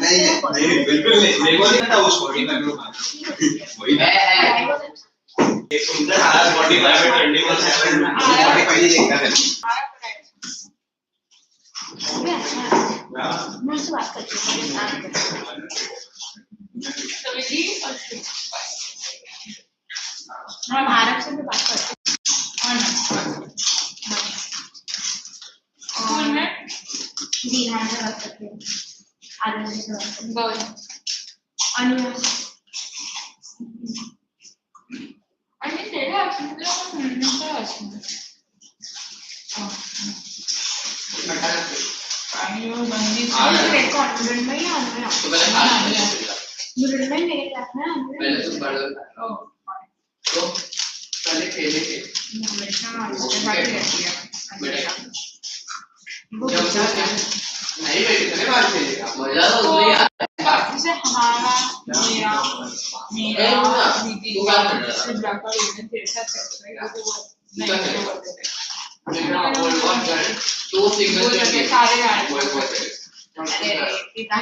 नहीं बिल्कुल नहीं, मेरे को नहीं पता वो स्पोर्टिंग का ग्रुप वही है। एक सुंदर हाल 45 में 24/7 45 ही देखता है। मैं उससे बात करती हूँ मैं भारत से भी बात करती हूँ स्कूल में जी हाँ मैं बात करती हूँ आदर्श से बात करती हूँ अनुराग अरे तेरे अच्छे तो कॉन्फिडेंट में ही आना तो पहले मेरे क्लास में पहले तुम पढ़ लो तो पहले खेले थे हमेशा बात रहती है बेटा नहीं बेटे चले बात खेलेगा मजा तो उसमें आता है जैसे हमारा मेरा दीदी को बात कर रहा था ब्लैक और इसने तेरे साथ कर रहा है वो नहीं करते थे मेरा बोल वन कर दो सिंगल के सारे गाने बोल बोलते अरे इतना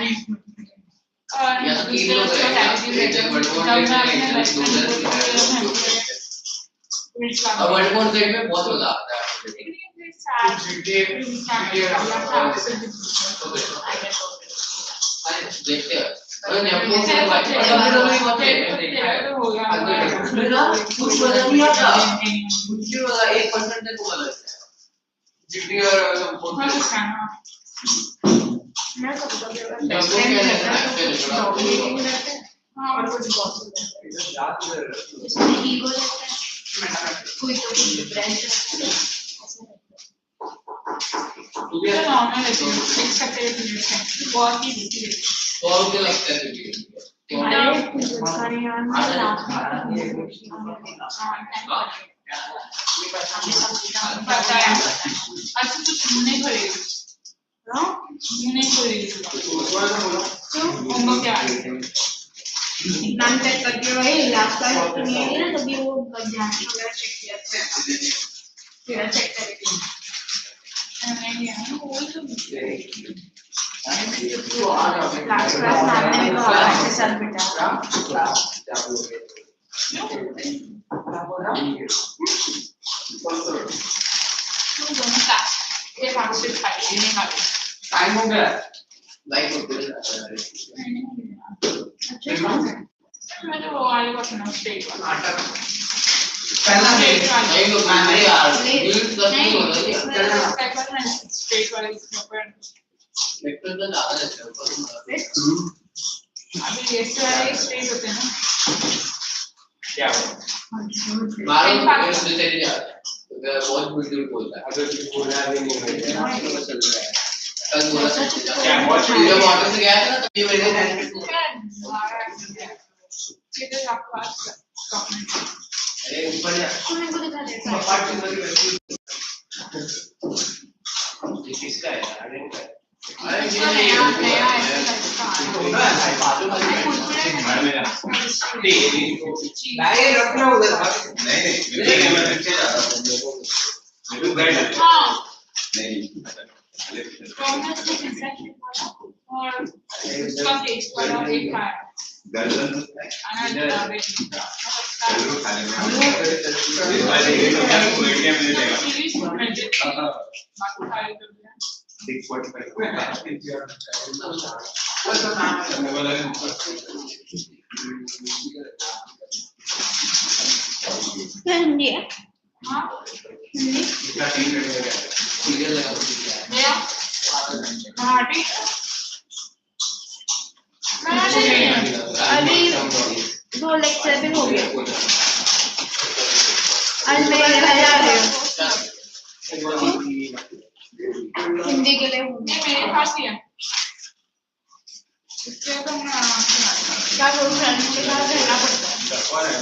या तो तीन लोग हैं जब वर्ड वन अब वर्ड वन सेट में बहुत मजा आता है देखते हैं अरे नेपो से बात मेरा कुछ मजा नहीं आता मुझे वाला 1% तक वाला जीटी और मैं सब और कुछ बहुत इसमें ईगो रहता है कोई तो ब्रांच तू भी नॉर्मल है तो एक्सेप्ट है बहुत ही इजी है और क्या लगता है तुझे अरे सारे यार मैं लास्ट पता है अच्छा तो तुमने करेगी हाँ नहीं करेगी क्यों होमवर्क क्या है नाम चेक करके भाई लास्ट टाइम तो नहीं है ना तभी वो ध्यान से वगैरह चेक किया फिर चेक करेगी नहीं है वो तो लास्ट क्लास मैम ने भी कहा ऐसे सर बेटा दोनों का ये भाग से खाई नहीं खाई टाइम हो गया लाइक हो गया अच्छा मैं तो वो वाले को सुना स्टेट वाला पहला नहीं तो मैं यार न्यूज़ दस नहीं होता है स्टेट वाले इसके ऊपर वेक्टर तो ज्यादा रहता है ऊपर अभी ये सारे स्टेट होते हैं ना क्या मारो तो तेरी यार बहुत वीडियो बोलता है अगर तू बोलना भी नहीं है तो चल रहा है कल बोला क्या बहुत वीडियो मॉडल से गया था ना तभी मेरे ध्यान में ये तो आपको पास अरे ऊपर जा मेरे को दिखा दे पार्ट की वाली ये किसका है अरे अरे ये नया है होगा है बाजू वाली मेरा नहीं रखना उधर नहीं मैं नीचे जा रहा हूं मेरे को गाइड हां नहीं कॉमर्स में इंसेक्शन वाला और उसका टेस्ट वाला एक है गर्दन इधर चलो खाने में इस बार ये तो क्या कोई क्या मिल जाएगा बाकी सारे तो 645 हिंदी हाँ हिंदी कितना टीम रेडी हो गया सीरियल लगा भैया मराठी अभी 2 लेक्चर भी हो गए आज मैं घर जा रही हूँ हिंदी के लिए मेरे पास ही है इसके तो मैं क्या करूँ फ्रेंड्स के साथ रहना पड़ता है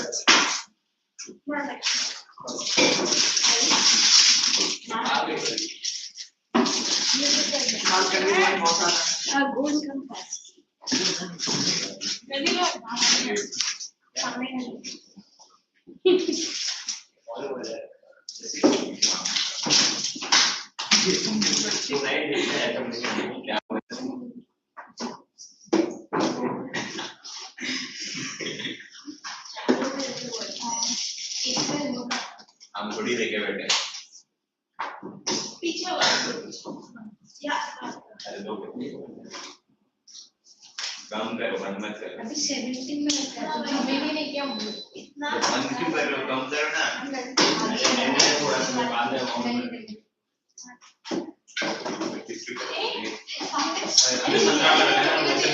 छोटी देखे बैठे पीछे या काम करो बंद मत करो अभी 17 में रखा है तो हमें भी नहीं क्या इतना बंद क्यों कर रहे हो कम करो ना थोड़ा सा बाद में अभी 15 वाला है ना उससे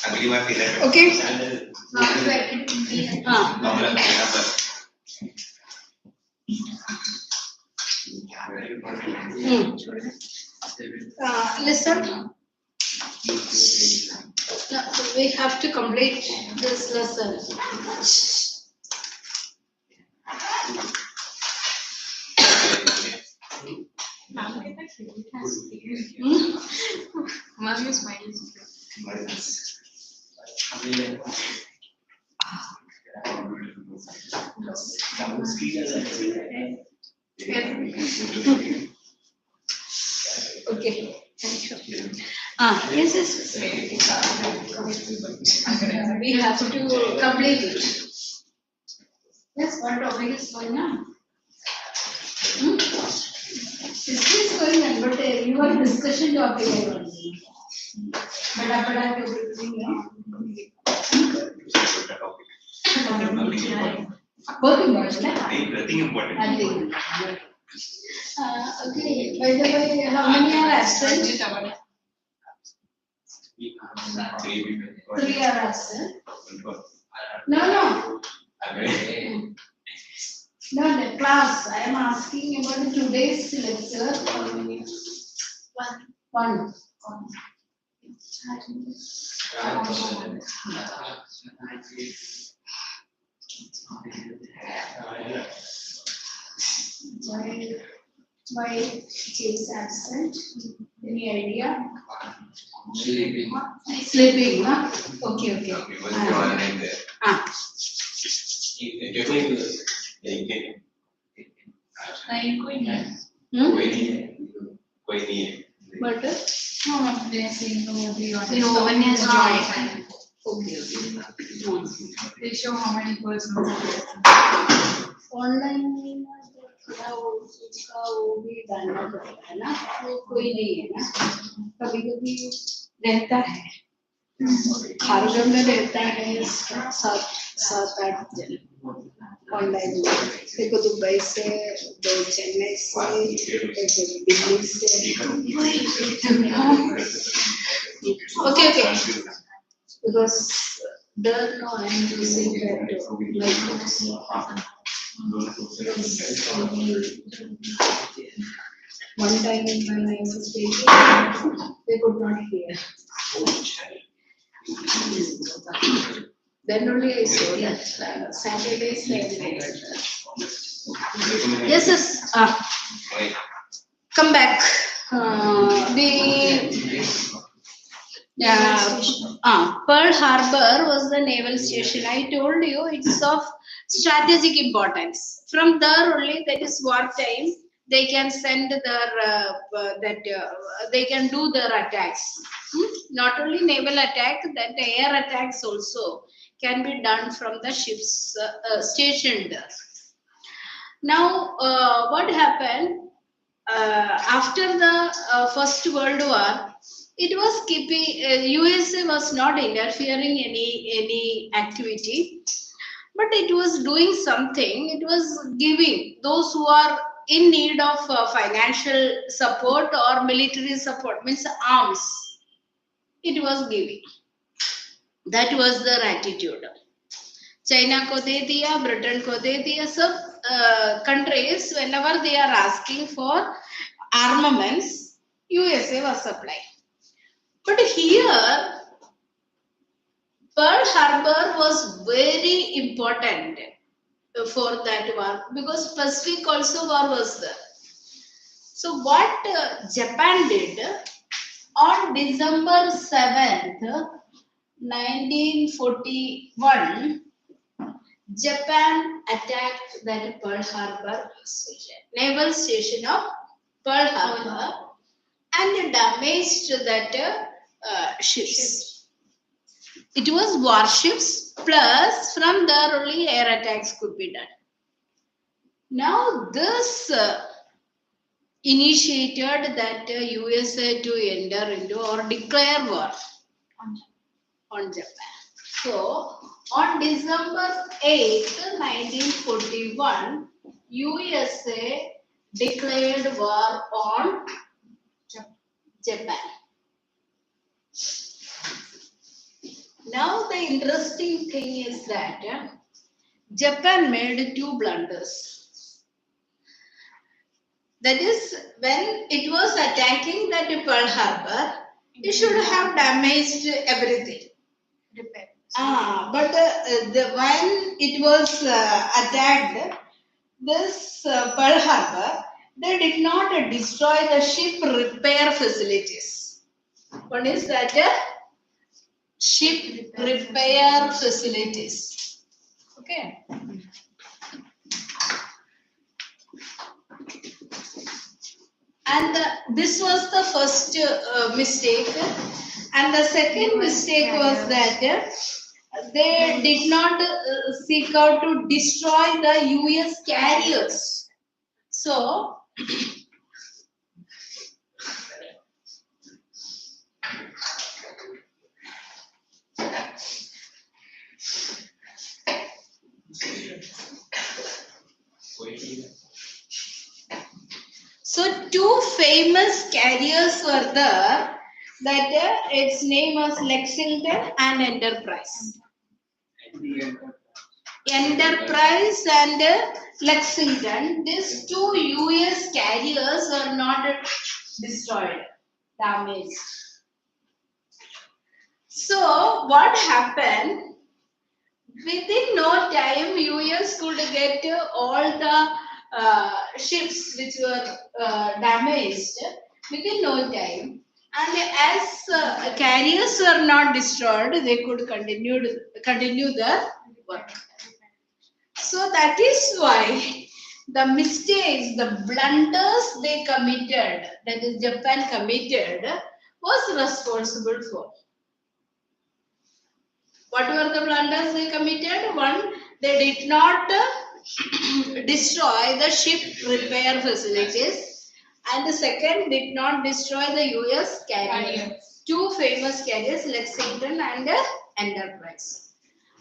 अगली बार फिर ओके हाँ listen, we have to complete this lesson. Mom is smiling. Okay, thank you. Yes, yes. We have to complete it. Yes, what topic is going on? This is going on, but your discussion topic is only. Bada topic is both important. Nothing important. Okay, by the way, how many are absent? 3 are absent. No. No, the class. I am asking about today's lecture. How many? One. Why is absent? Any idea? Sleeping, huh? Okay. What's your name there? कोई नहीं है But No, they are saying no one has joined. Okay. They show how many persons are there. Online थोड़ा उसका वो भी डालना पड़ता है ना, वो कोई नहीं है ना, कभी रहता है खारगर में रहता है 7-8 जन ऑनलाइन में, देखो दुबई से, 2 चेन्नई से, 1 दिल्ली से. Okay. Because there no I am using that like one time when I was speaking, they could not hear. Then only I saw that Saturdays they heard. Yes. Come back. Pearl Harbor was the naval station. I told you it's of strategic importance. From there only, that is wartime, they can send their they can do their attacks. Not only naval attack, that air attacks also can be done from the ships stationed there. Now, what happened after the First World War? It was keeping USA was not interfering any activity, but it was doing something. It was giving those who are in need of financial support or military support, means arms. It was giving. That was their attitude. China ko de diya, Britain ko de diya. सब countries whenever they are asking for armaments, USA was supplying. But here, Pearl Harbor was very important for that war because Pacific also war was there. So what Japan did on December 7th, 1941, Japan attacked that Pearl Harbor station, naval station of Pearl Harbor, and damaged that ships. it was warships plus from there only air attacks could be done. Now this initiated that USA to enter into or declare war on Japan. So on December 8th, 1941, USA declared war on Japan. Now the interesting thing is that Japan made two blunders. That is, when it was attacking that Pearl Harbor, it should have damaged everything. But when it was attacked, this Pearl Harbor, they did not destroy the ship repair facilities. What is that? Ship repair facilities. Okay. And this was the first mistake. And the second mistake was that they did not seek out to destroy the US carriers. So, two famous carriers were there. That its name was Lexington and Enterprise. Enterprise and Lexington. These two US carriers were not destroyed, damaged. So what happened? Within no time, US could get all the ships which were damaged within no time. And as carriers were not destroyed, they could continue their work. So that is why the mistakes, the blunders they committed, that is Japan committed, was responsible for. What were the blunders they committed? One, they did not destroy the ship repair facilities. And the second, did not destroy the US carriers. Two famous carriers, Lexington and Enterprise.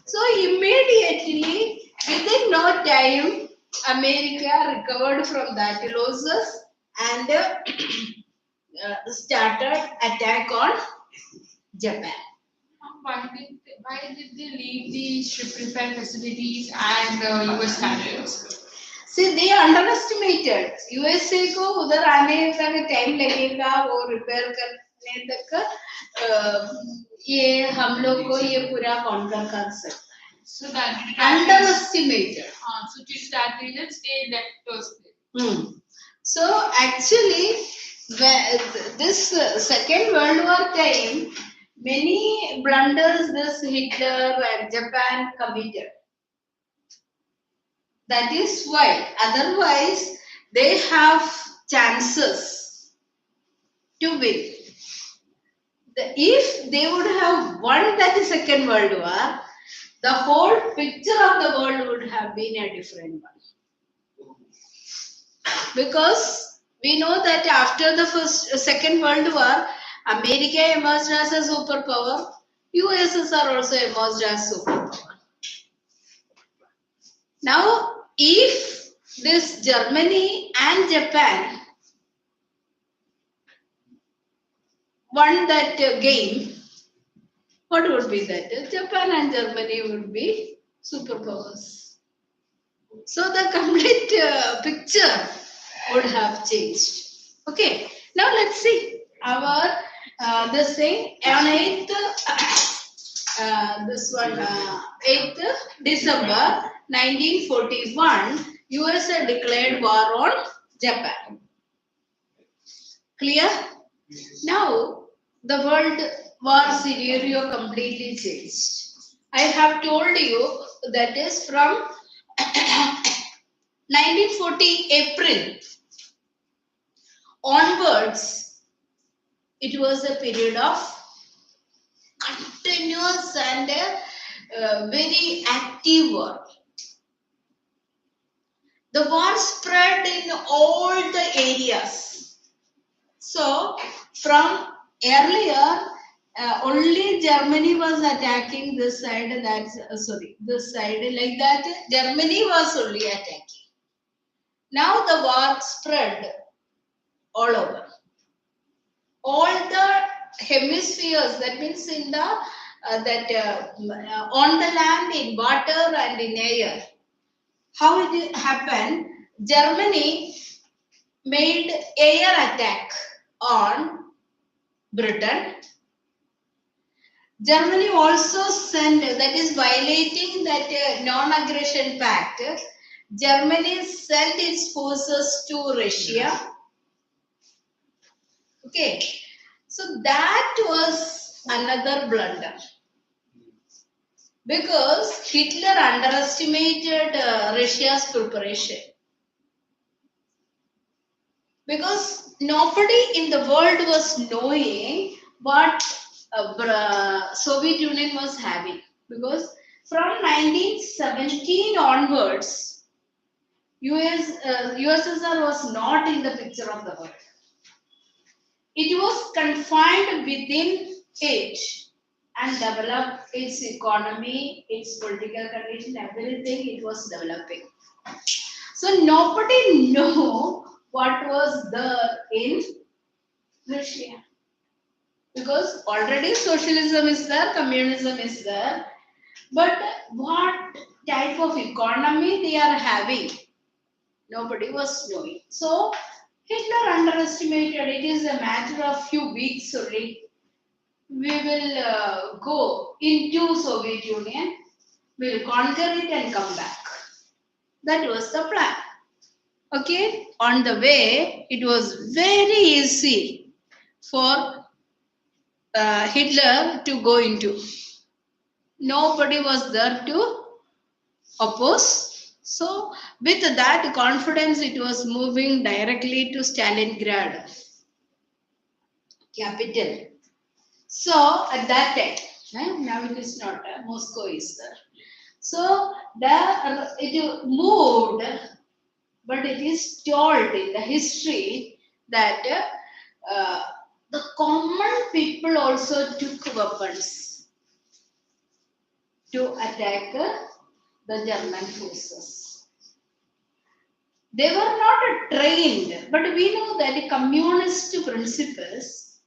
So immediately, within no time, America recovered from that losses and started attack on Japan. Why did they leave the ship repair facilities and US carriers? See, they underestimated. USA को उधर आने तक time लगेगा, वो repair करने तक ये हम लोग को ये पूरा कॉन्कर कर सकता है. So that underestimated. So to start reasons they left those. So actually, this Second World War time, many blunders this Hitler and Japan committed. That is why, otherwise they have chances to win. If they would have won that Second World War, the whole picture of the world would have been a different one. Because we know that after the Second World War, America emerged as a superpower, USSR also emerged as superpower. Now, if this Germany and Japan won that game, what would be that? Japan and Germany would be superpowers. So the complete picture would have changed. Okay, now let's see our this thing on 8th, this one 8th December 1941, USA declared war on Japan. Clear? Now the world war scenario completely changed. I have told you that is from 1940 April onwards, it was a period of continuous and very active war. The war spread in all the areas. So, from earlier, only Germany was attacking this side, this side, like that, Germany was only attacking. Now the war spread all over. All the hemispheres, that means in the, on the land, in water and in air. How it happened? Germany made air attack on Britain. Germany also sent, that is violating that non-aggression pact. Germany sent its forces to Russia. Okay, so that was another blunder. Because Hitler underestimated Russia's preparation. Because nobody in the world was knowing what Soviet Union was having. Because from 1917 onwards, USSR was not in the picture of the world. It was confined within it and developed its economy, its political condition, everything it was developing. So nobody knew what was there in Russia. Because already socialism is there, communism is there, but what type of economy they are having, nobody was knowing. So Hitler underestimated, it is a matter of few weeks only. We will go into Soviet Union, we will conquer it and come back. That was the plan. Okay, on the way, it was very easy for Hitler to go into. Nobody was there to oppose. So, with that confidence, it was moving directly to Stalingrad, capital. So, at that time, now it is not, Moscow is there. So, there it moved, but it is told in the history that the common people also took weapons to attack the German forces. They were not trained, but we know that the communist principles,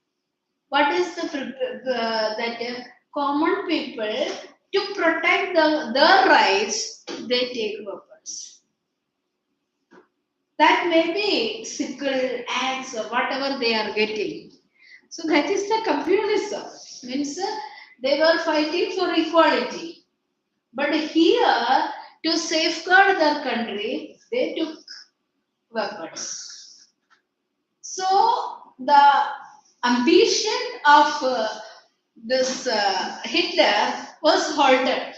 what is that common people, to protect their rights, they take weapons. That may be sickle, axe, or whatever they are getting. So that is the communism. Means they were fighting for equality. But here, to safeguard their country, they took weapons. So the ambition of this Hitler was halted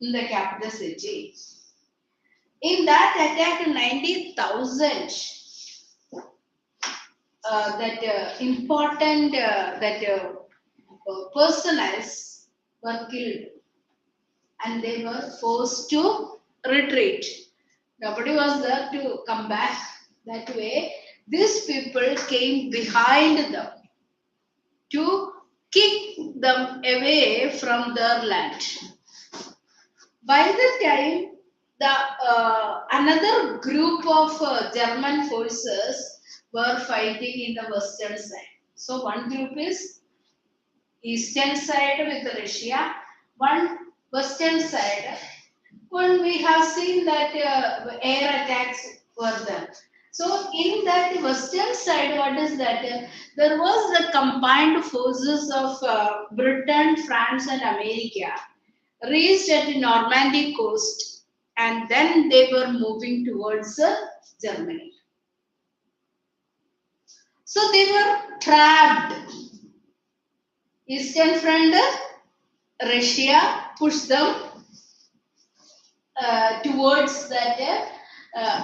in the capital city. In that attack, 90,000 important personnels were killed, and they were forced to retreat. Nobody was there to come back. That way, these people came behind them to kick them away from their land. By the time another group of German forces were fighting in the western side. So one group is eastern side with Russia, one western side. When we have seen that air attacks were there. So in that western side, what is that? There was the combined forces of Britain, France and America reached at the Normandy coast, and then they were moving towards Germany. So they were trapped. Eastern front, Russia pushed them towards that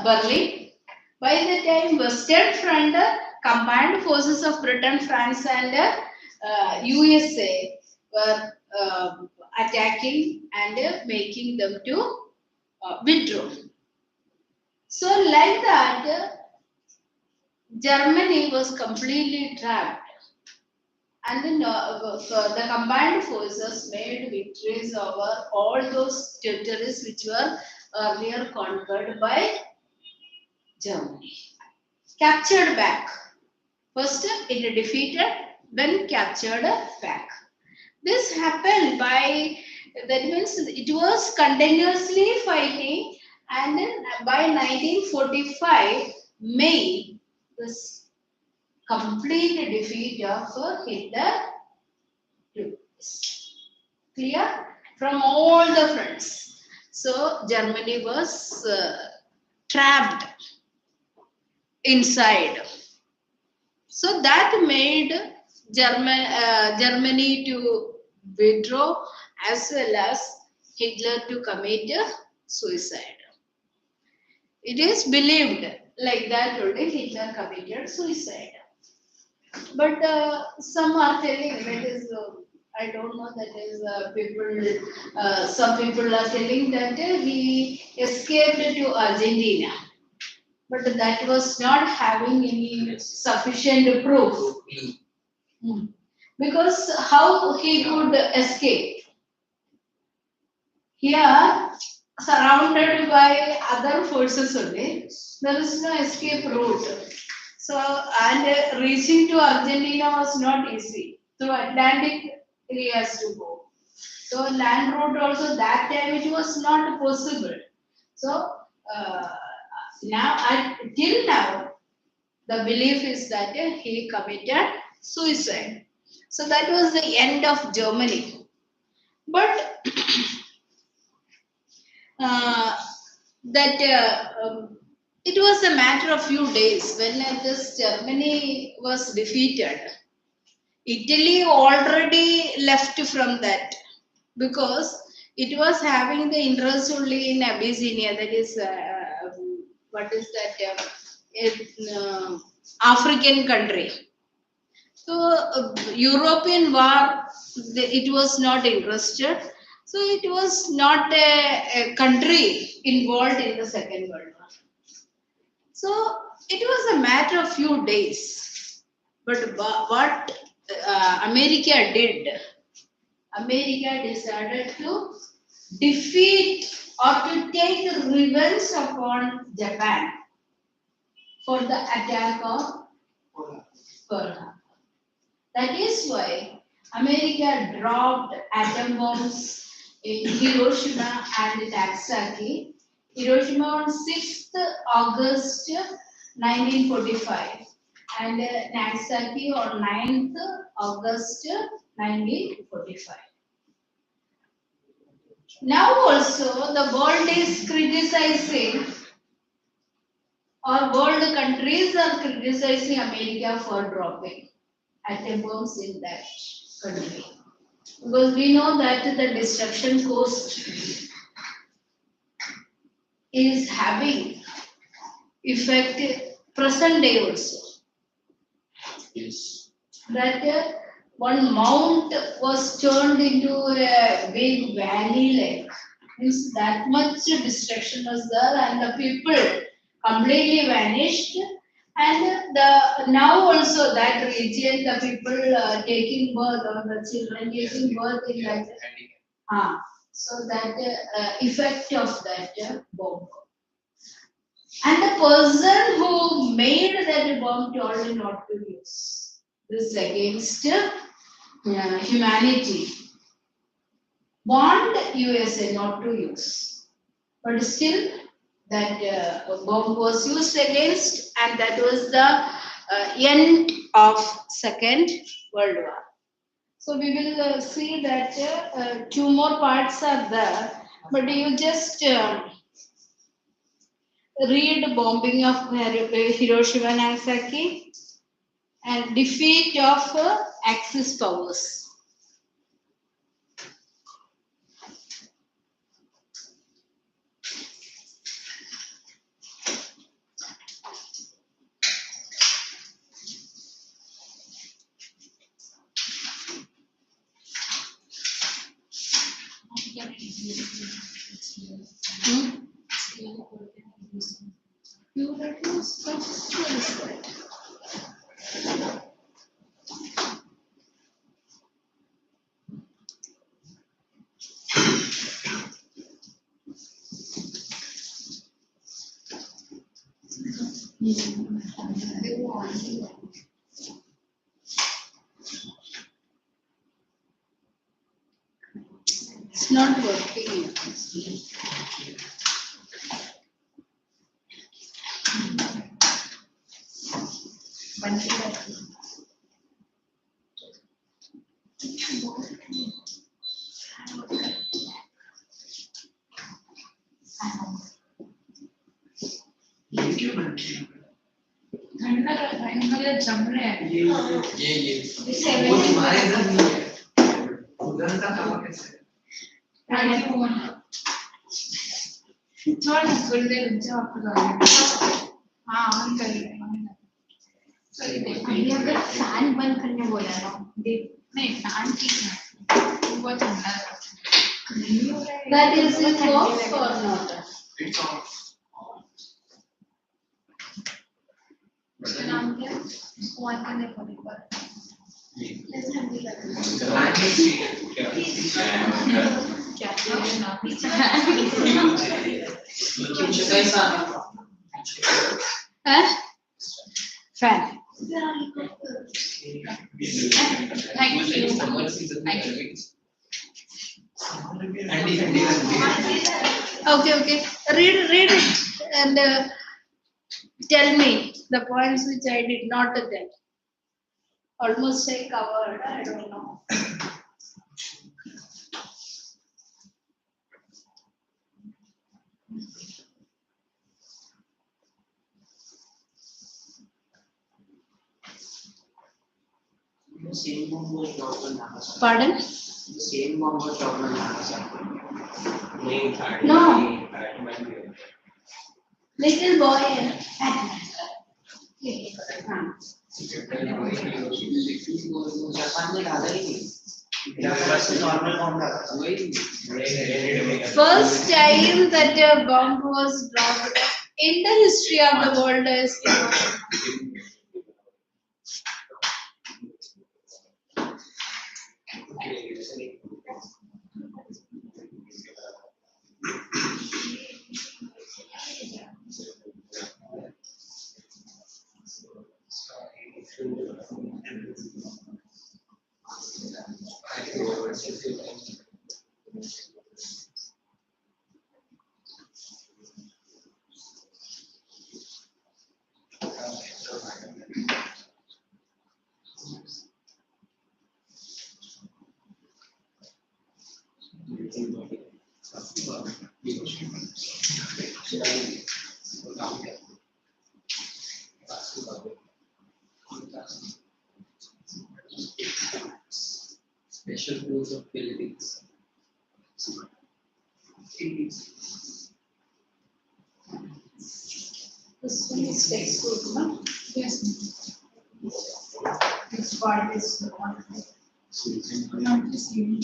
Berlin. By the time Western front, combined forces of Britain, France and USA were attacking and making them to withdraw. So like that, Germany was completely trapped. And then the combined forces made victories over all those territories which were earlier conquered by Germany. Captured back. First it defeated, then captured back. This happened by, that means it was continuously fighting, and then by 1945 May, this complete defeat of Hitler took place. Clear? From all the fronts. So Germany was trapped inside. So that made Germany to withdraw, as well as Hitler to commit suicide. It is believed like that only Hitler committed suicide. But some are telling that is, I don't know, that is people, some people are telling that he escaped to Argentina. But that was not having any sufficient proof. Because how he could escape? Here, surrounded by other forces only, there is no escape route. So, and reaching to Argentina was not easy. Through Atlantic, he has to go. So, land route also that time it was not possible. So, till now, the belief is that he committed suicide. So that was the end of Germany. But it was a matter of few days when this Germany was defeated. Italy already left from that, because it was having the interest only in Abyssinia, that is, what is that, African country. So European war, it was not interested. So it was not a country involved in the Second World War. So it was a matter of few days. But what America did, America decided to defeat or to take revenge upon Japan for the attack of Pearl Harbor. That is why America dropped atom bombs in Hiroshima and Nagasaki. Hiroshima on 6th August 1945 and Nagasaki on 9th August 1945. Now also the world is criticizing, or world countries are criticizing America for dropping atom bombs in that country. Because we know that the destruction cost is having effect present day also. Yes. That one mount was turned into a big valley lake. Means that much destruction was there, and the people completely vanished. And now also that region, the people taking birth, or the children taking birth in that. So that effect of that bomb. And the person who made that bomb told not to use this against humanity. Warned USA not to use. But still, that bomb was used against, and that was the end of Second World War. So we will see that two more parts are there, but you just read bombing of Hiroshima and Nagasaki and defeat of Axis powers. It's not working. जम रहे हैं ये वो तुम्हारे इधर नहीं है उधर का काम कैसे छोड़ थोड़ी देर रुक जाओ आपको हाँ ऑन कर अभी अगर फैन बंद करने बोला ना नहीं फैन ठीक है बहुत ठंडा है that is it off or not? it's off. नाम क्या उसको ऑन करने पड़ेगा Fan. Thank you. Okay. Read it and tell me the points which I did not get. Almost I covered. I don't know. The same bomb was dropped on Nagasaki. Pardon? The same bomb was dropped on Nagasaki. No. Little boy. Japan में डाला ही नहीं Japan से normal bomb डाला था वही First time that a bomb was dropped in the history of the world is special rules of Philippines. this one is textbook, no? Yes. This part is the one. Not the same.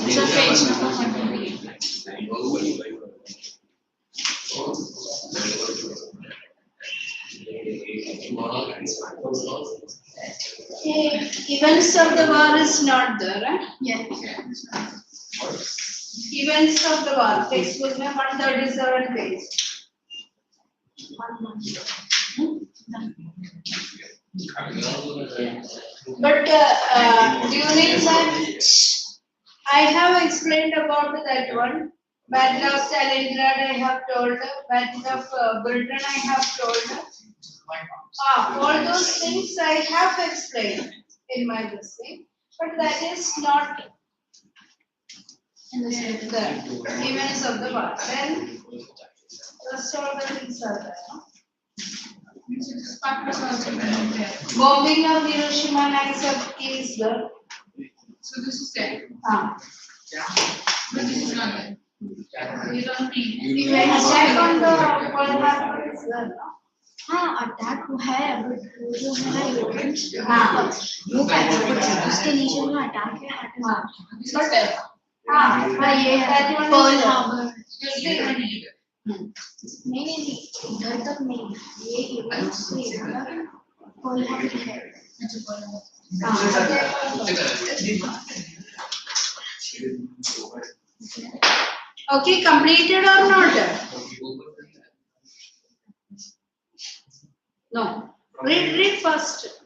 It's a page number 128. Events of the war is not there, right? Yeah. Events of the war, textbook में 137 page. But during that, I have explained about that one. Battle of Stalingrad I have told, Battle of Britain I have told. All those things I have explained in my this thing, but that is not in the events of the war. Then rest all the things are there. No? This part was also there. Bombing of Hiroshima and Nagasaki is there. So this is there. Ah. But this is not there. You don't need. Attack on the Pearl Harbor is there. No? हाँ attack हुआ है but वो जो है ना European हाँ वो उसके नीचे जो अटैक है बट हाँ ये पर्ल हार्बर नहीं नहीं नहीं इधर तक नहीं ये इवन से इधर पर्ल हार्बर है Okay, completed or not? No. Read first.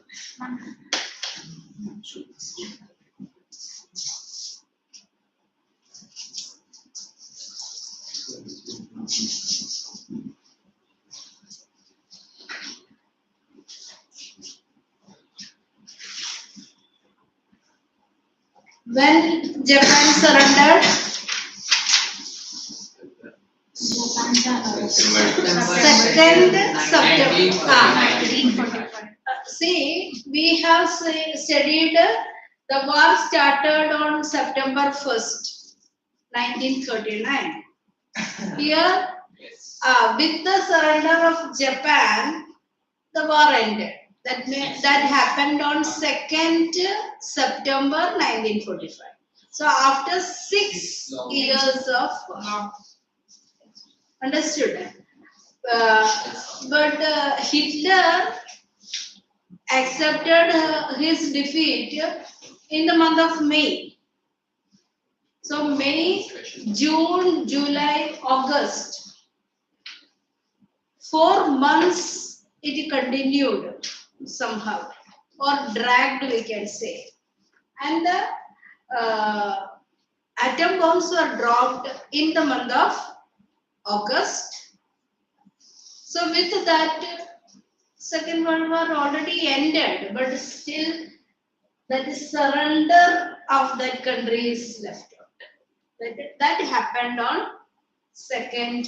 When Japan surrendered? Second September. See, we have studied the war started on September 1st, 1939. Here, with the surrender of Japan, the war ended. That happened on 2nd September 1945. So after 6 years of war. Understood? But Hitler accepted his defeat in the month of May. So May, June, July, August. 4 months it continued somehow, or dragged we can say. And the atom bombs were dropped in the month of August. So with that, Second World War already ended, but still that surrender of that country is left out. That happened on 2nd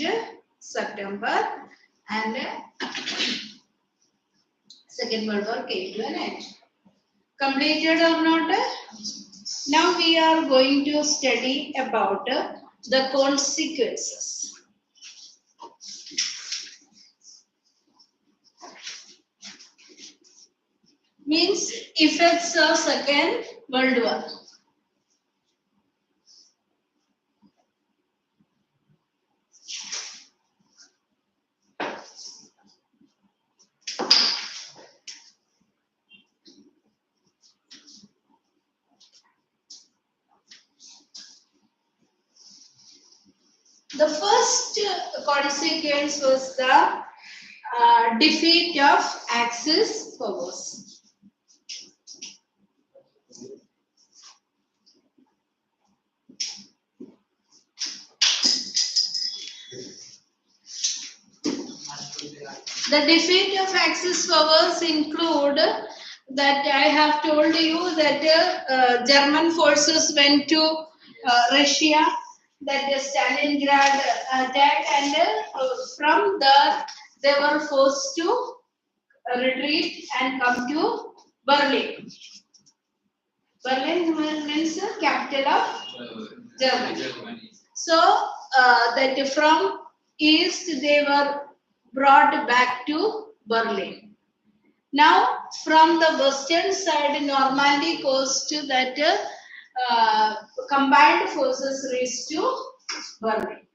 September, and Second World War came to an end. Completed or not? Now we are going to study about the consequences. Means effects of Second World War. The first consequence was the defeat of Axis powers. The defeat of Axis powers include that I have told you that German forces went to Russia, that the Stalingrad attack, and from there they were forced to retreat and come to Berlin. Berlin means the capital of Germany. So that from east they were brought back to Berlin. Now from the western side, Normandy coast, that combined forces reached to Berlin.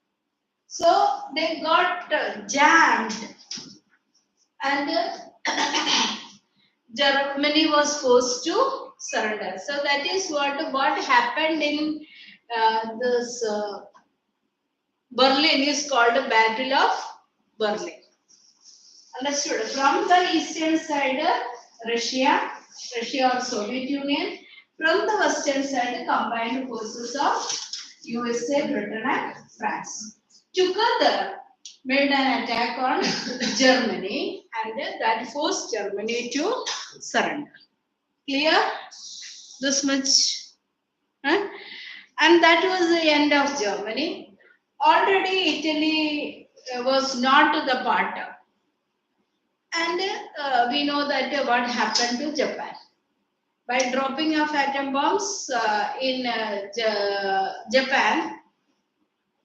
So they got jammed, and Germany was forced to surrender. So that is what happened in this Berlin is called the Battle of Berlin. Understood? From the eastern side, Russia or Soviet Union. From the western side, combined forces of USA, Britain, and France together made an attack on Germany, and that forced Germany to surrender. Clear? This much? Huh? And that was the end of Germany. Already Italy was not the part. And we know that what happened to Japan. By dropping of atom bombs in Japan,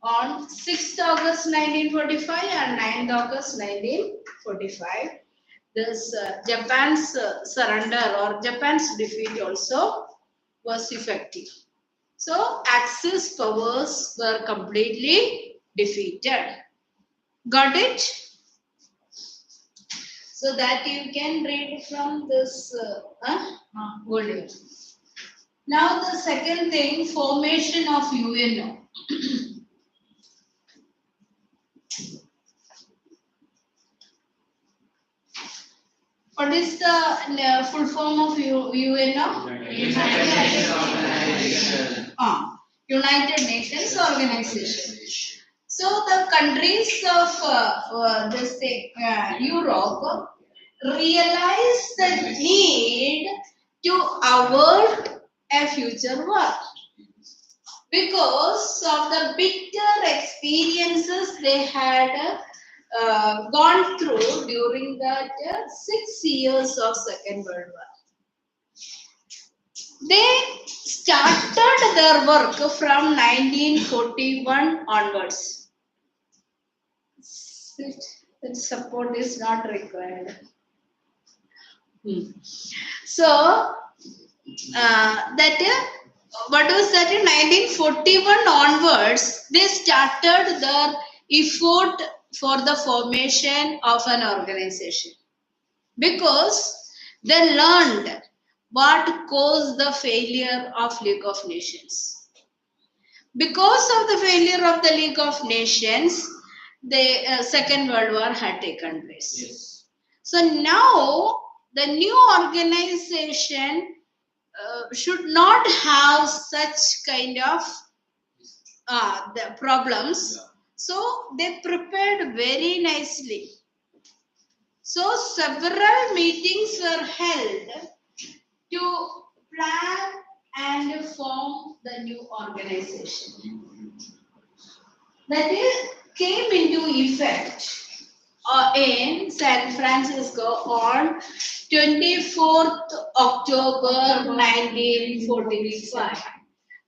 on 6th August 1945 and 9th August 1945. This Japan's surrender or Japan's defeat also was effective. So Axis powers were completely defeated. Got it? So that you can read from this volume. Now the second thing, formation of UNO. What is the full form of UNO? United Nations Organization. So the countries of Europe realized the need to avoid a future war because of the bitter experiences they had gone through during that 6 years of Second World War. They started their work from 1941 onwards. Support is not required. So, what was that in 1941 onwards, they started their effort for the formation of an organization because they learned what caused the failure of League of Nations. Because of the failure of the League of Nations, the Second World War had taken place. Yes. So now the new organization should not have such kind of the problems. Yeah. So they prepared very nicely. So several meetings were held to plan and form the new organization. That is, came into effect in San Francisco on 24th October 1945.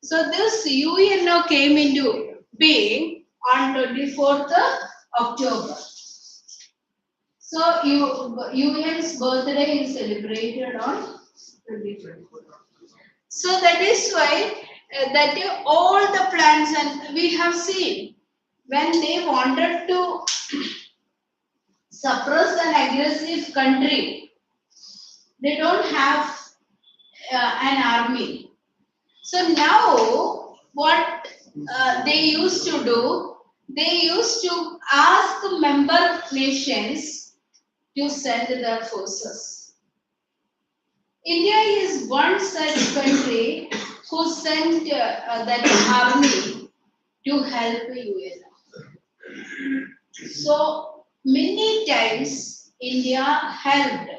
So this UNO came into being on 24th October. So UN's birthday is celebrated on 24th. So that is why all the plans, and we have seen when they wanted to suppress an aggressive country, they don't have an army. So now what they used to do, they used to ask member nations to send their forces. India is one such country who sent that army to help UN. So many times India helped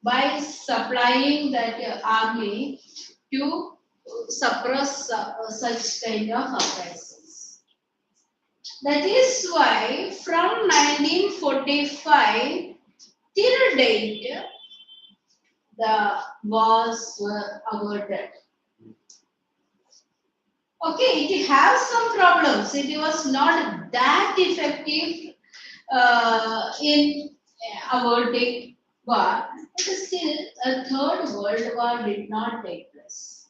by supplying that army to suppress such kind of uprisings. That is why from 1945 till date, the wars were averted. Okay, it has some problems. It was not that effective in averting war, but still a third world war did not take place.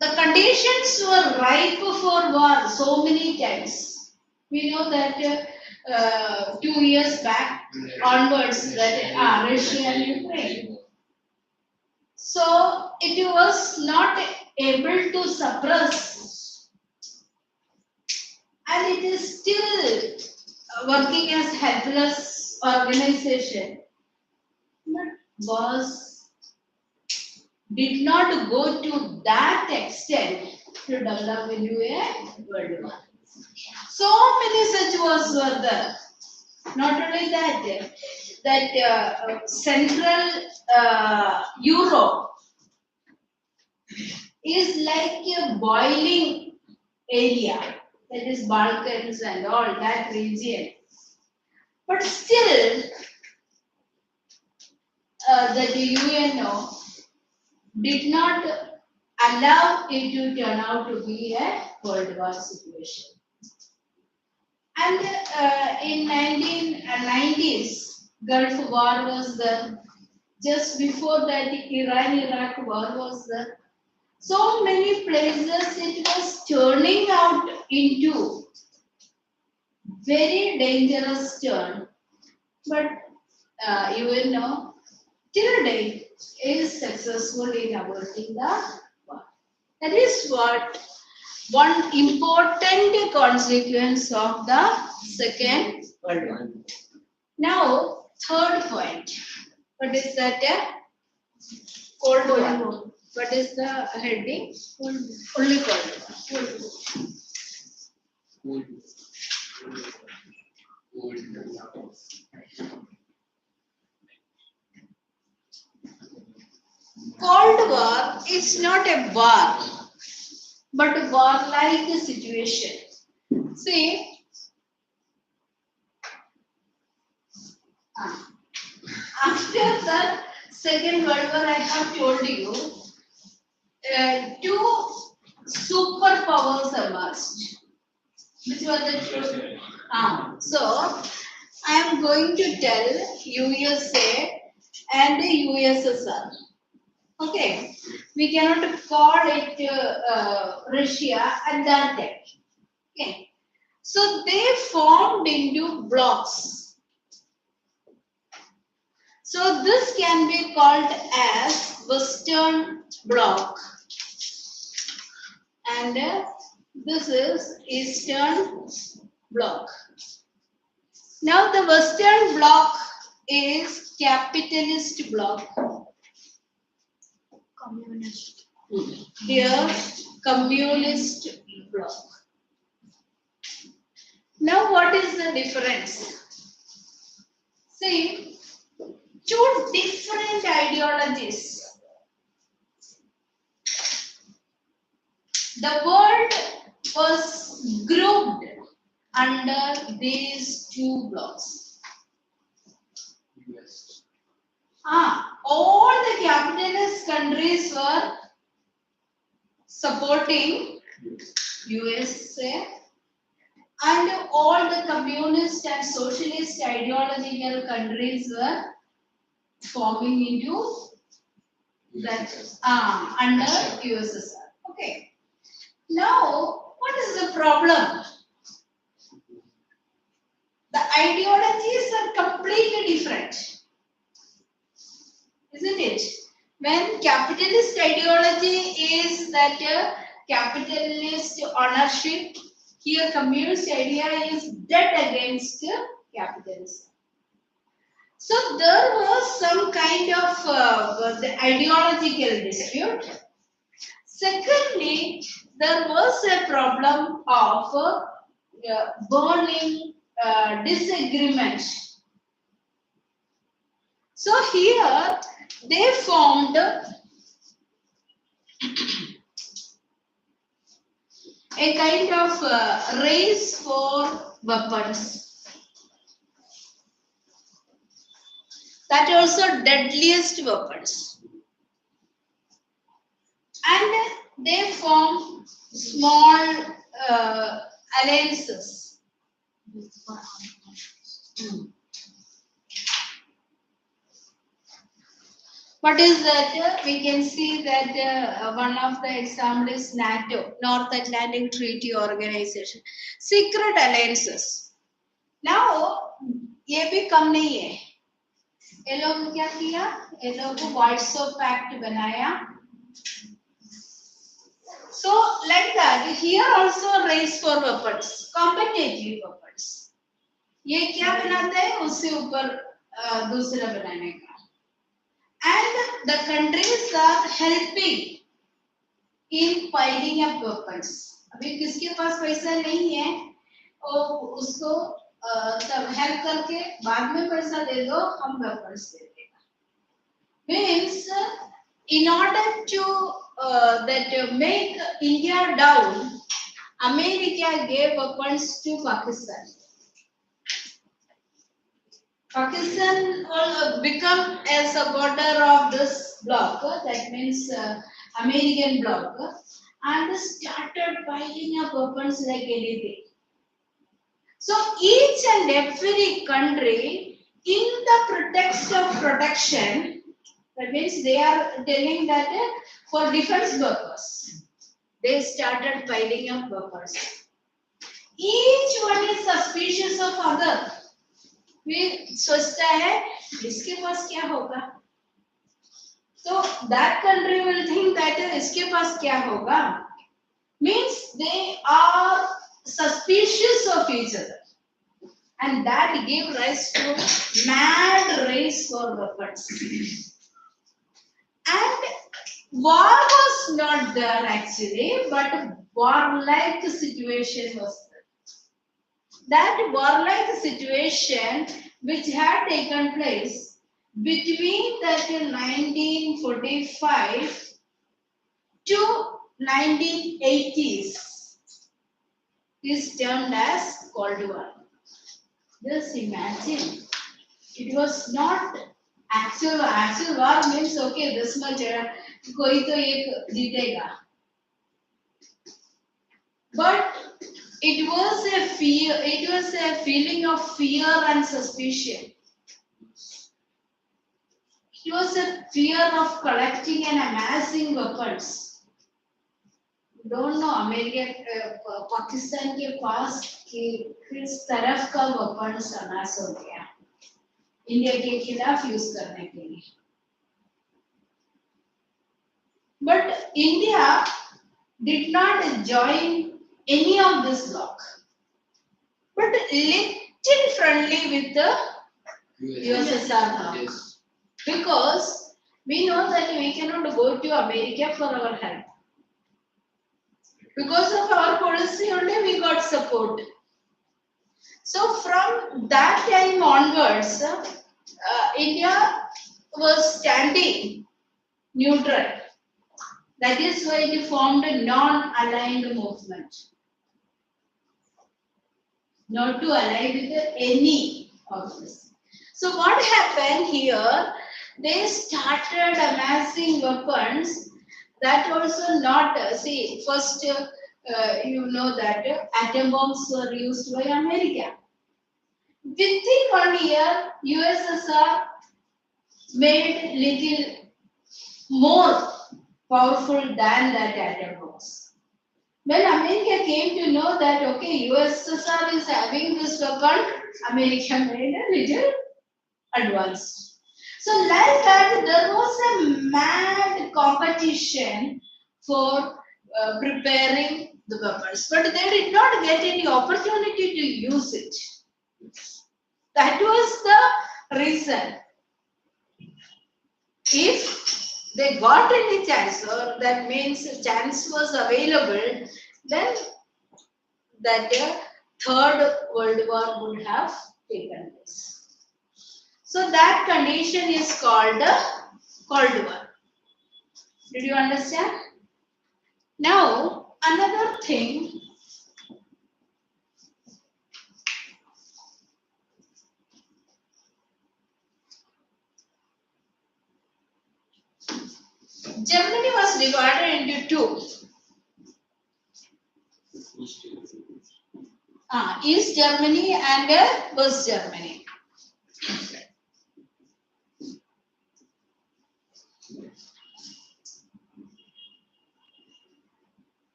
The conditions were ripe for war so many times. We know that 2 years back onwards, that Russia and Ukraine. So it was not able to suppress, and it is still working as helpless organization. But did not go to that extent to develop into a world war. So many such wars were there. Not only that, Central Europe is like a boiling area, that is Balkans and all that region. But still, the UNO did not allow it to turn out to be a Cold War situation. And in 1990s, Gulf War was there. Just before that, Iran-Iraq war was there. So many places it was turning out into very dangerous turn. But you will know, till date is successful in averting the war. That is what one important consequence of the Second World War. Now, third point. What is that? Cold War. What is the heading? Only Cold War. Cold War is not a war, but a war-like situation. See, after the Second World War, I have told you, two superpowers emerged. Which were the two? So, I am going to tell USA and USSR. Okay, we cannot call it Russia at that time. Okay, so they formed into blocks. So this can be called as Western Bloc, and this is Eastern Bloc. Now the Western Bloc is capitalist bloc. Communist. Here, communist bloc. Now, what is the difference? See, two different ideologies. The world was grouped under these two blocks. All the capitalist countries were supporting USA, and all the communist and socialist ideological countries were forming into that under USSR. Okay. Now, what is the problem? The ideologies are completely different. Isn't it? When capitalist ideology is that capitalist ownership, here communist idea is dead against capitalism. So there was some kind of the ideological dispute. Secondly, there was a problem of burning disagreement. So here they formed a kind of race for weapons. That also deadliest weapons. And they form small alliances. What is that? We can see that one of the example is NATO, North Atlantic Treaty Organization. Secret alliances. Now, ये भी कम नहीं है. ये लोग क्या किया? ये लोग वार्सो पैक्ट बनाया. So like that, here also race for weapons, competitive weapons. ये क्या बनाता है? उससे ऊपर दूसरा बनाने का. And the countries are helping in piling up weapons. अभी किसके पास पैसा नहीं है, और उसको तब help करके बाद में पैसा दे दो, हम weapons दे देगा. Means in order to that make India down, America gave weapons to Pakistan. Pakistan will become a supporter of this bloc. That means American bloc, and started piling up weapons like anything. So each and every country, in the pretext of protection, that means they are telling that for defense purpose, they started piling up weapons. Each one is suspicious of other. फिर सोचता है इसके पास क्या होगा, so that country will think that इसके पास क्या होगा, means they are suspicious of each other, and that gave rise to mad race for weapons. And war was not there actually, but warlike situation was there. That warlike situation which had taken place between that 1945 to 1980s is termed as Cold War. Just imagine, it was not actual war means okay this much कोई तो एक जीतेगा, but it was a feeling of fear and suspicion. It was a fear of collecting and amassing weapons. Don't know American Pakistan के पास किस तरफ का weapons amass हो गया इंडिया के खिलाफ यूज करने के लिए. But India did not join any of this bloc, but little friendly with the USSR now. Yes. Because we know that we cannot go to America for our help. Because of our policy only we got support. So from that time onwards, India was standing neutral. That is why it formed a non-aligned movement. Not to align with any of this. So what happened here? They started amassing weapons. That also not, see, first you know that atom bombs were used by America. Within 1 year, USSR made little more powerful than that atom bombs. When America came to know that okay, USSR is having this weapon, America made a little advanced. So like that, there was a mad competition for preparing the weapons, but they did not get any opportunity to use it. That was the reason. If they got any chance, or that means a chance was available, then that third world war would have taken place. So that condition is called Cold War. Did you understand? Now another thing. Germany was divided into two. East Germany and West Germany.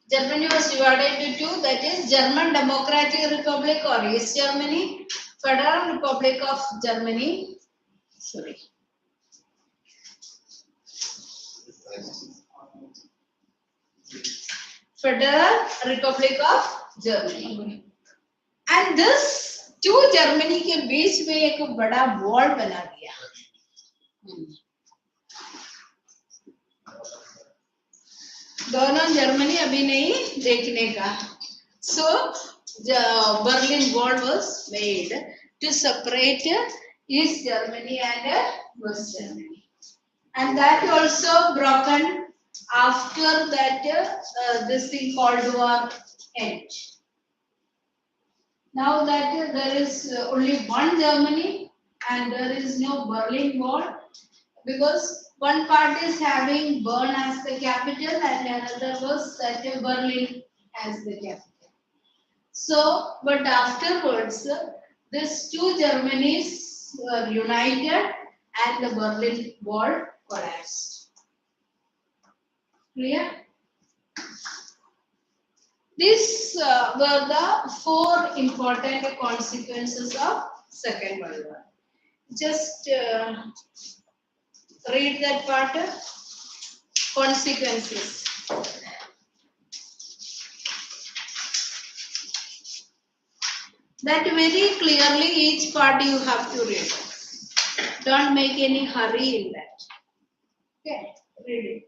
Germany was divided into two, that is German Democratic Republic or East Germany, Federal Republic of Germany. Sorry. Federal Republic of Germany. And this two Germany के बीच में एक बड़ा wall बना दिया. दोनों Germany अभी नहीं देखने का. So the Berlin Wall was made to separate East Germany and West Germany, and that also broken after that this thing called war end. Now that there is only one Germany and there is no Berlin Wall, because One part is having Bern as the capital and another was that Berlin as the capital. So, but afterwards, these two Germanies were united and the Berlin Wall collapsed. Clear? These were the four important consequences of Second World War. Just read that part. Consequences. That very clearly each part you have to read. Don't make any hurry in that. Okay, read it.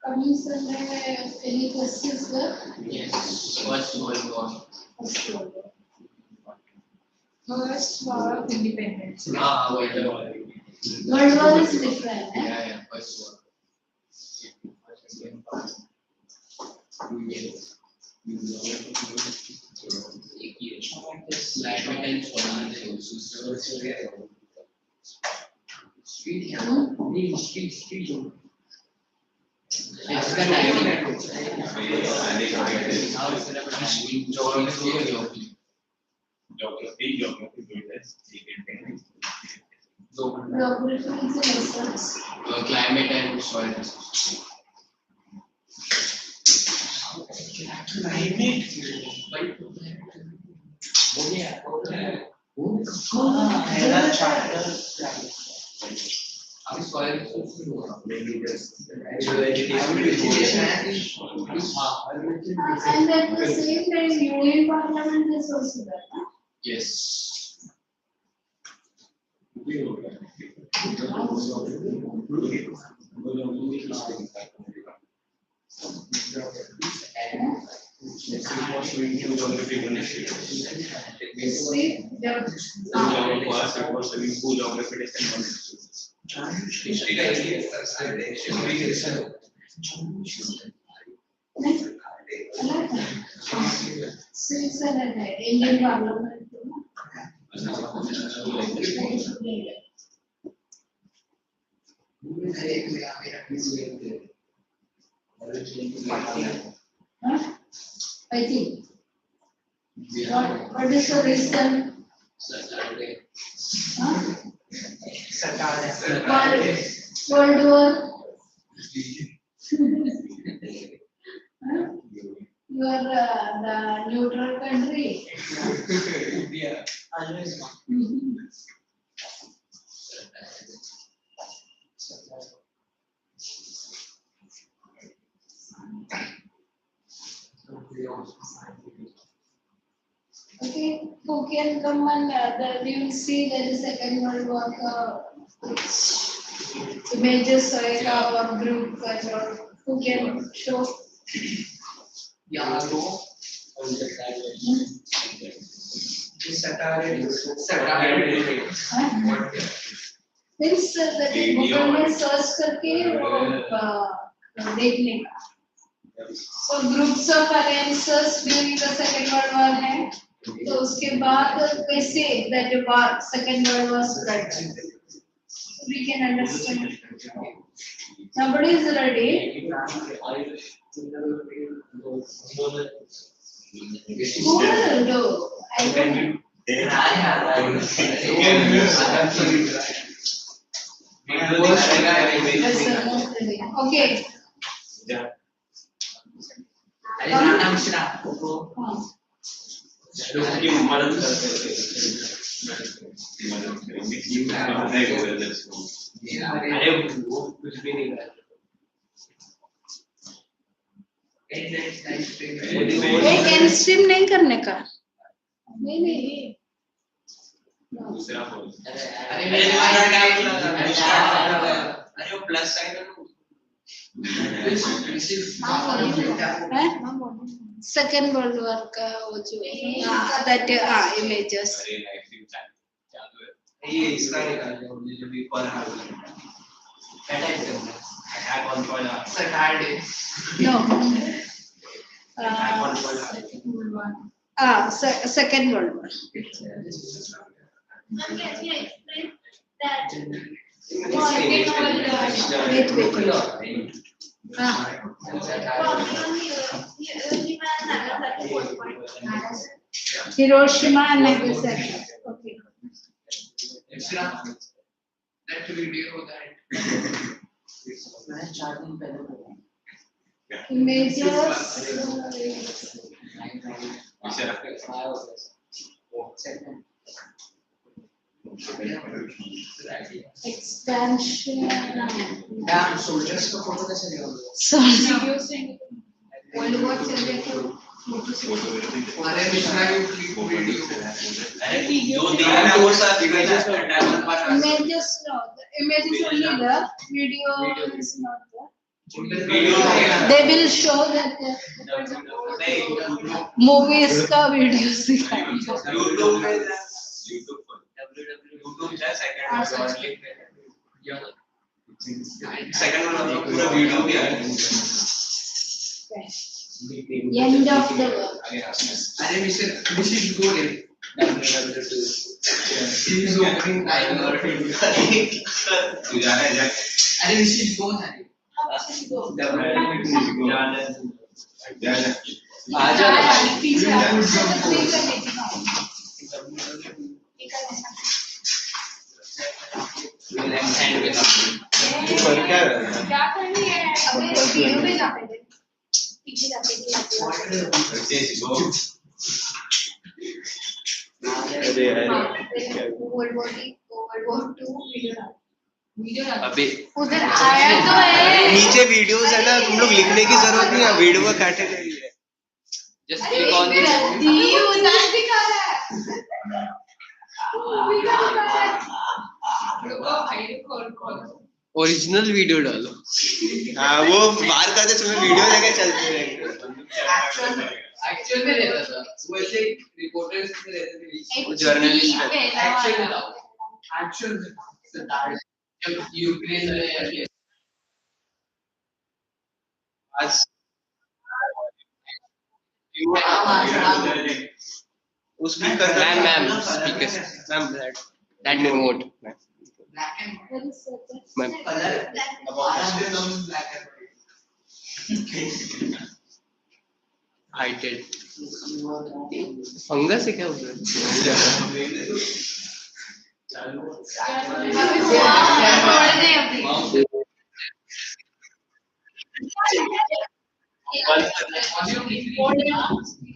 Coming Sunday, any questions, sir? Yes, First World War. First World War. First War of Independence. World War. World War is different. Eh? Yeah, First War. That's the Geography is a lessons. climate and soil. And at the same time, Union Parliament is also there. Huh? Yes. See, Since Indian Parliament. I think. What is the reason? Huh? World War. Huh? You are the neutral country. Yeah. Okay, who can come and you will see that the Second World War images or group or who can show. Yeah, no. Means that Google में search करके वो देखने का. So groups of alliances during the Second World War है. तो उसके बाद कैसे that war Second World War spread. We can understand. Somebody is ready. Who will do? I don't know. Okay. अरे वो कुछ भी नहीं कर एक एंड स्ट्रीम नहीं करने का। नहीं दूसरा फोन अरे वो plus sign second world war का वो जो दैट इमेजेस। अरे लाइव स्ट्रीम चालू है ये इसका निकाल दो जो भी पर हाउ अटैक ऑन पर सैटरडे नो अटैक ऑन पर second world war. wait Hiroshima and Nagasaki. Okay. that video that मैंने 4 दिन पहले बोला Images. Expansion. damn soldiers का फोटो कैसे लिया World War चल रहे थे अरे मिश्रा की वीडियो अरे जो देखा ना वो सब इमेजेस अटैक ऑन पर Images, no. The images only there. Video is not there. They will show that movies का videos दिखाएंगे. YouTube पे YouTube पर जा सेकंड वाला पूरा वीडियो भी आया End of the world. अरे मिश्र go there he is opening time तू जाना है जा अरे मिश्र go ना आजा पीछे क्या करनी है अबे वीडियो में जाते थे पीछे जाते थे वर्ल्ड वॉर 2 वीडियो अबे उधर आया तो है नीचे वीडियोस है ना तुम लोग लिखने की जरूरत नहीं है वीडियो का कैटेगरी है जस्ट क्लिक ऑन दिस उधर दिखा रहा है ओरिजिनल वीडियो डालो हाँ वो बाहर का तो तुम्हें वीडियो लेके चलते रहेंगे एक्चुअल में रहता था वैसे रिपोर्टर्स में रहते थे वो जर्नलिस्ट है एक्चुअल में जब यूक्रेन में आज उस speaker ma'am speaker ma'am that remote black and ma'am colour black and heighted fungus है क्या उधर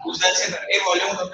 उधर से कर एक volume come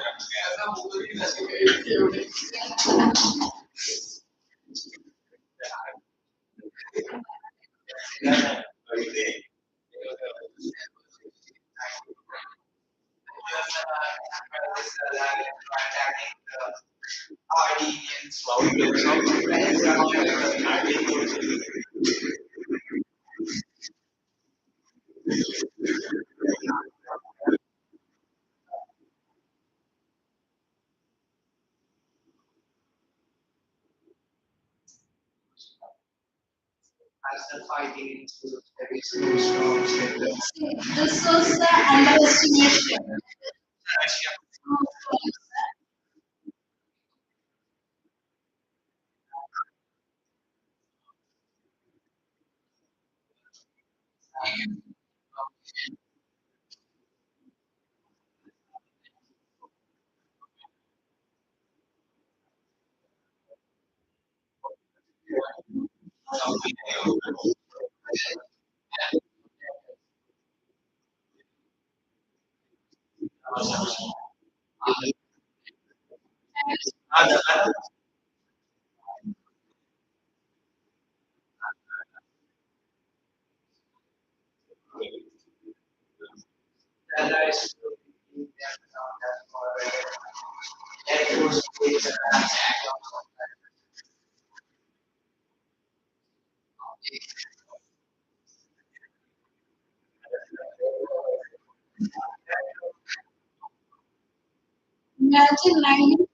as the fighting in schools, there is no strong statement. This was the underestimation. Imagine 1945.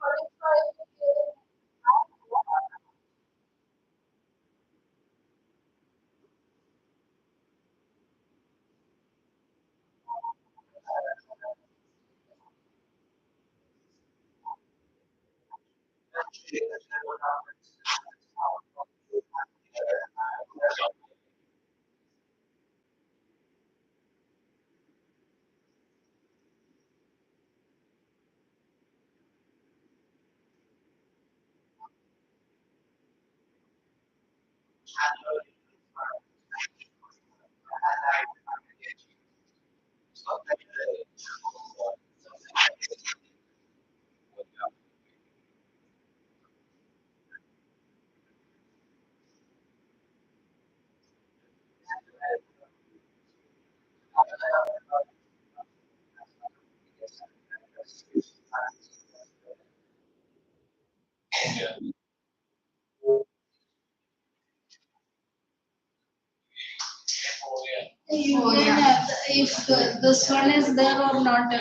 You can have if this one is there or not.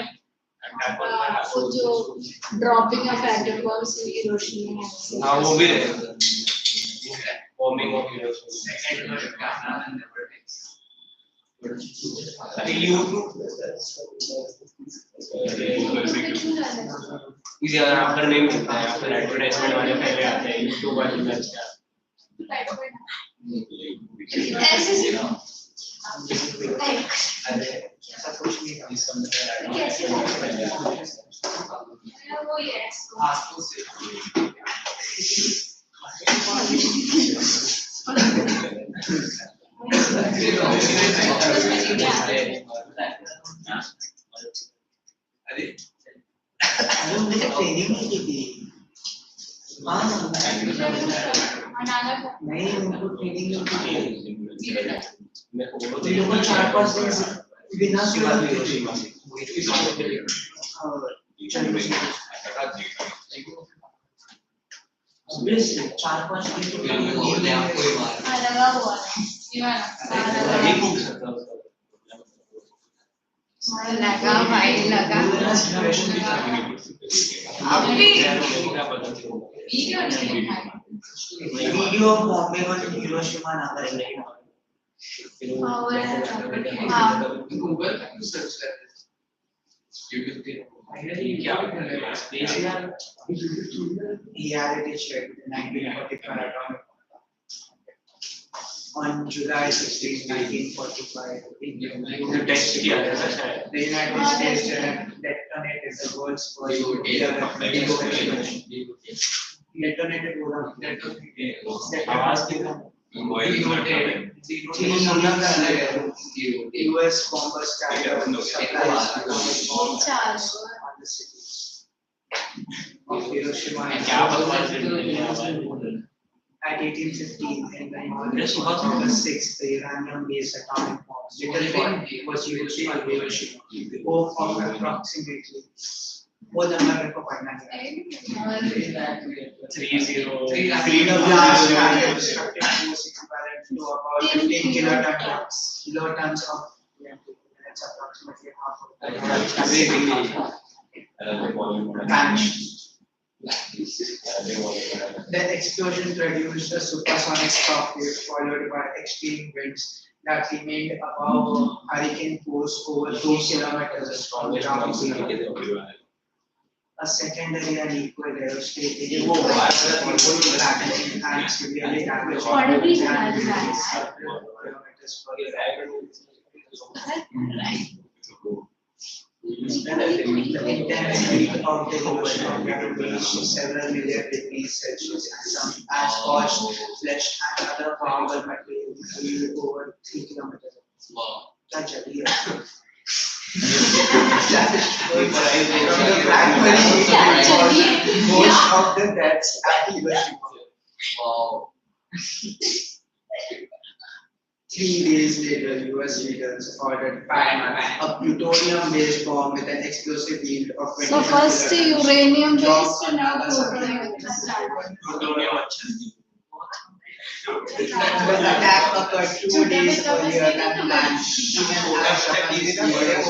जो dropping of atom bombs in Hiroshima. हाँ वो भी रहेगा bombing of Hiroshima. इसी after नहीं मिलता है after advertisement वाले पहले आते हैं यूट्यूब वाले में क्या ऐसे वो yes. ट्रेनिंग नहीं की थी नहीं उनको ट्रेनिंग नहीं की थी लोगों 4-5 दिन बिना लगा हुआ लगा भाई लगा वीडियो ऑफ बॉम्बे और हिरोशिमा नागर reality check 1945 atomic on July 16, 1945 the United States detonated the world's first nuclear weapon detonated US bombers carried out supplies atomic bombs on the cities of Hiroshima and at 1815 in the morning of August 6th, the Iranian-based atomic bomb Little Boy was used for Hiroshima. Hope of approximately more than 30 blast had a destructive force equivalent to about 15 kilotons of TNT. That's approximately half of the vanished. The explosion produced a supersonic shockwave followed by extreme winds that remained above hurricane force over 2 kilometers from ground zero. A secondary and equal devastating and severely damaged kilometers the intense heat of the Hiroshima bomb reached several million degrees Celsius and scorched flesh and other flammable material over 3 kilometers. From the primary most of the deaths at Hiroshima. Wow. 3 days later, US leaders ordered ban a plutonium-based bomb with an explosive yield of 20 So first kilotons. uranium based, Dropped on now Nagasaki. Plutonium. The attack occurred 2 days earlier than planned, even as Japanese leaders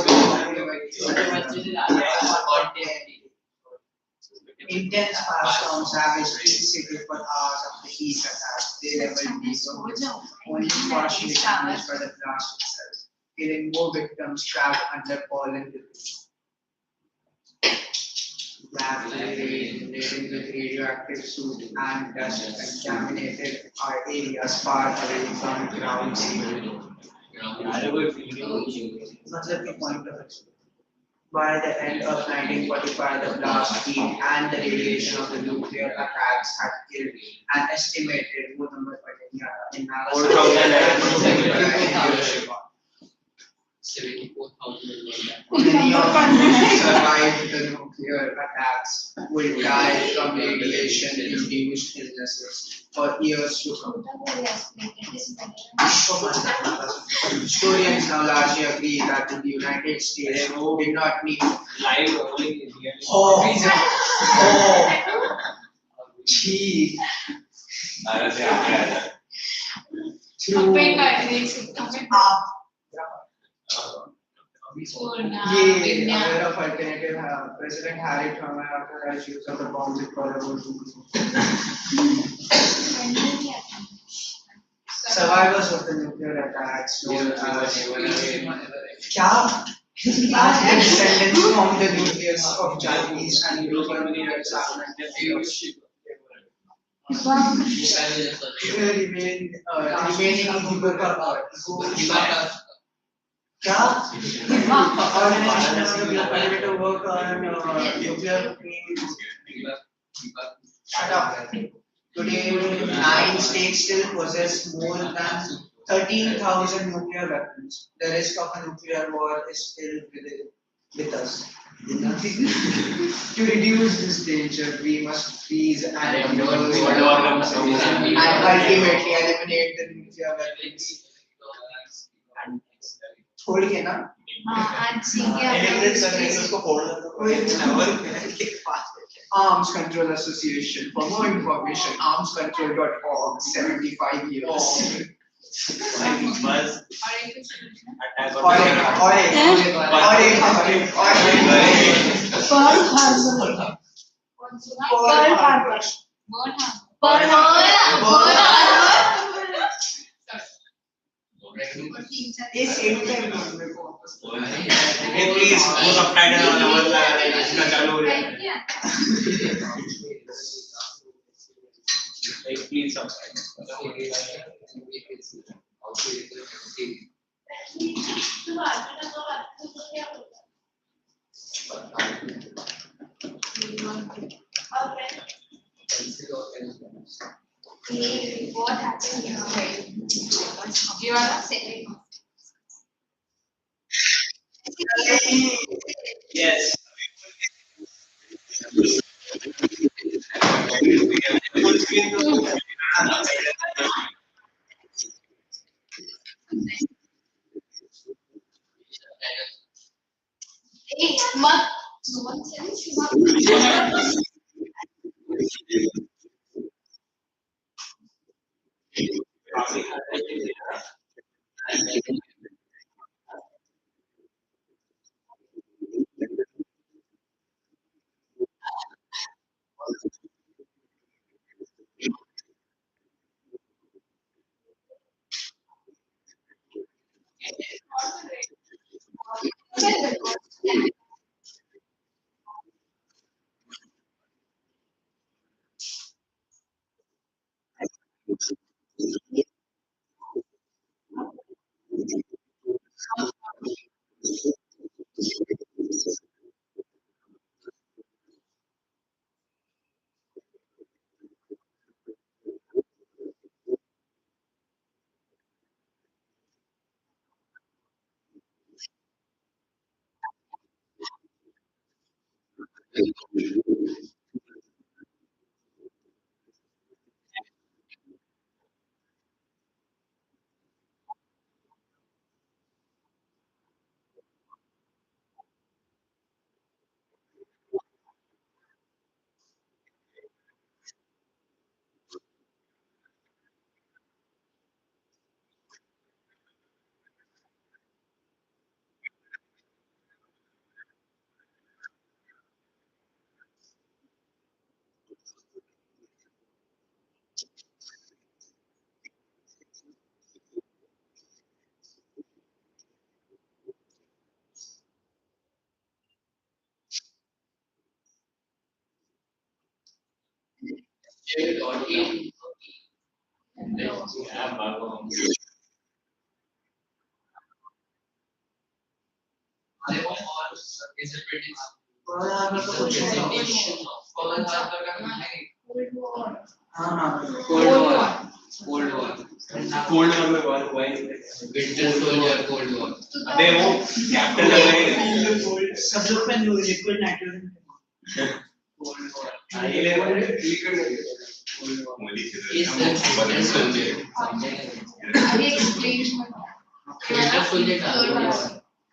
intense firestorms ravaged each city for hours after each attack. They leveled these roads, only partially damaged by the blast itself, killing more victims trapped under fallen debris. Black rain laden with radioactive soot and dust contaminated our areas far away from ground zero. मतलब कि point of it. By the end of 1945, the blast heat and the radiation of the nuclear attacks had killed an estimated वो number पढ़ेंगे in Nagasaki and Hiroshima. 74,000. Many of those who survived the nuclear attacks will die from radiation-induced illnesses for years to come. Historians now largely agree that the United States did not need Live rolling in here. gee, Campaign का है देख सकते yeah, aware of alternative President Harry Truman authorized use of the bombs in World War II. Survivors of the nuclear attacks known as the descendants from the nucleus of Japanese and European leaders the remaining organization to work on nuclear shut up. Today, 9 states still possess more than 13,000 nuclear weapons. The risk of a nuclear war is still with us. To reduce this danger, we must freeze and ultimately eliminate the nuclear weapons. छोड़िए ना आज सीखे Arms Control Association. For more information, armscontrol.org. 75 years. Hey, please go subtitle on our इसका चालू हो जाए. Hey, please subtitle. what happened here? You are Yes. Hey, Mark, nonsense. Cold War. Cold War. Cold war में war हुआ है Winter Soldier, Cold War. अबे वो captain America सब लोग पे लिक्विड नाइट्रोजन. Cold War. ये ले लिक्विड Winter Soldier. अभी एक्सप्लेन Winter Soldier का.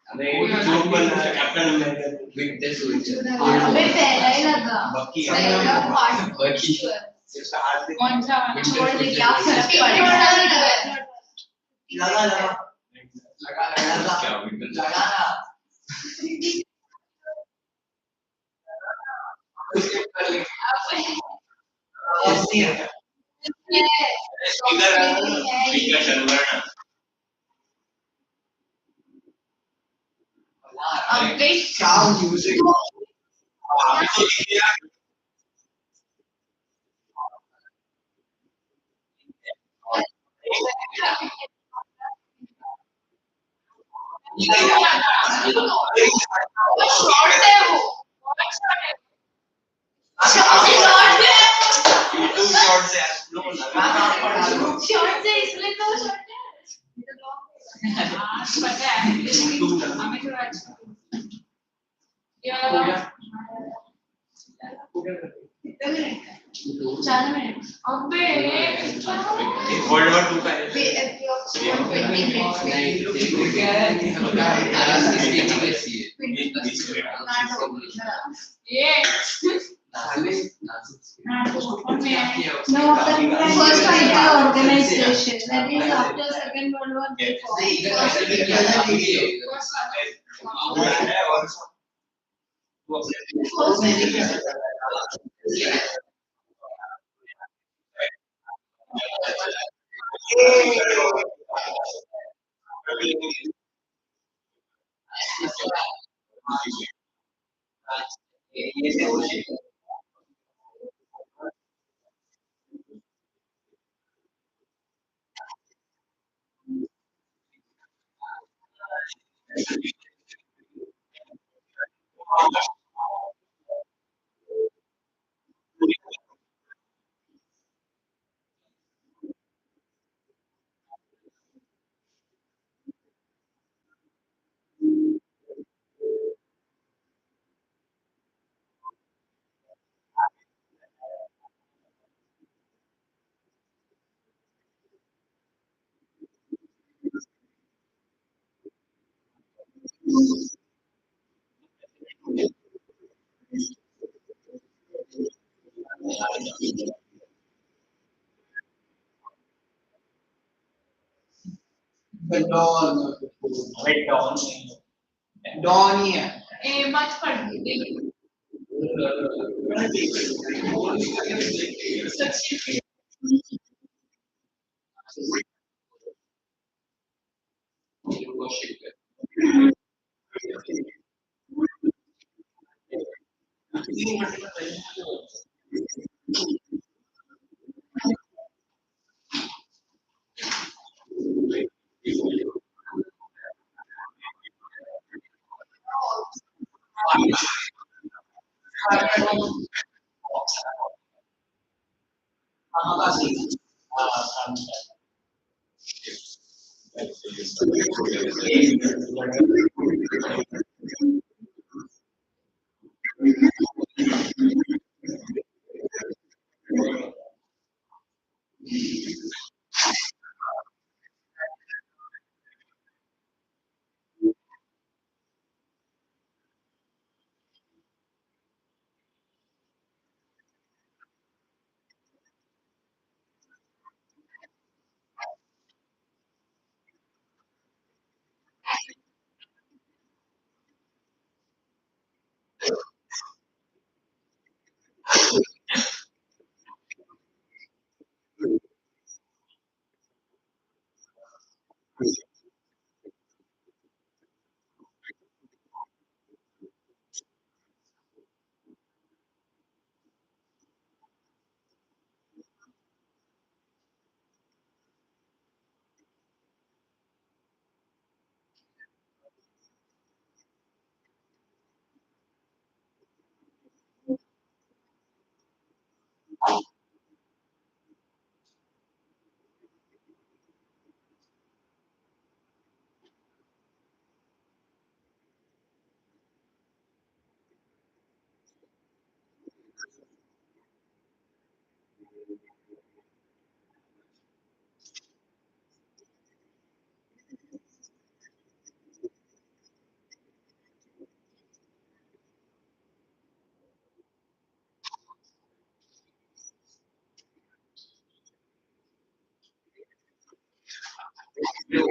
अबे जो बना कैप्टन अमेरिका Winter Soldier. अबे पहला ही लगा बक्की पहला पार्ट Bucky. इसका हाथ कौन सा वाला? छोड़ दे क्या फर्क पड़ेगा लगा लगा. लगा. क्या विंटर लगा ना. उसके ऊपर ऐसी है. स्पीकर चल रहा है अबे क्या म्यूजिक. अभी तो लिख दिया शॉर्ट है वो YouTube शॉर्ट से आप लोग लगा शॉर्ट से इसलिए तो शॉर्ट है पता है हमें थोड़ा अच्छा ये वाला कितने मिनट का 4 मिनट अबे वर्ल्ड वॉर 2 का है वे अप्रोक्स 120 मिनट्स ये No, the first idea organization. That is after Second World War. They Dawn. अबे डॉन Dawn ही है. मत पढ़ No.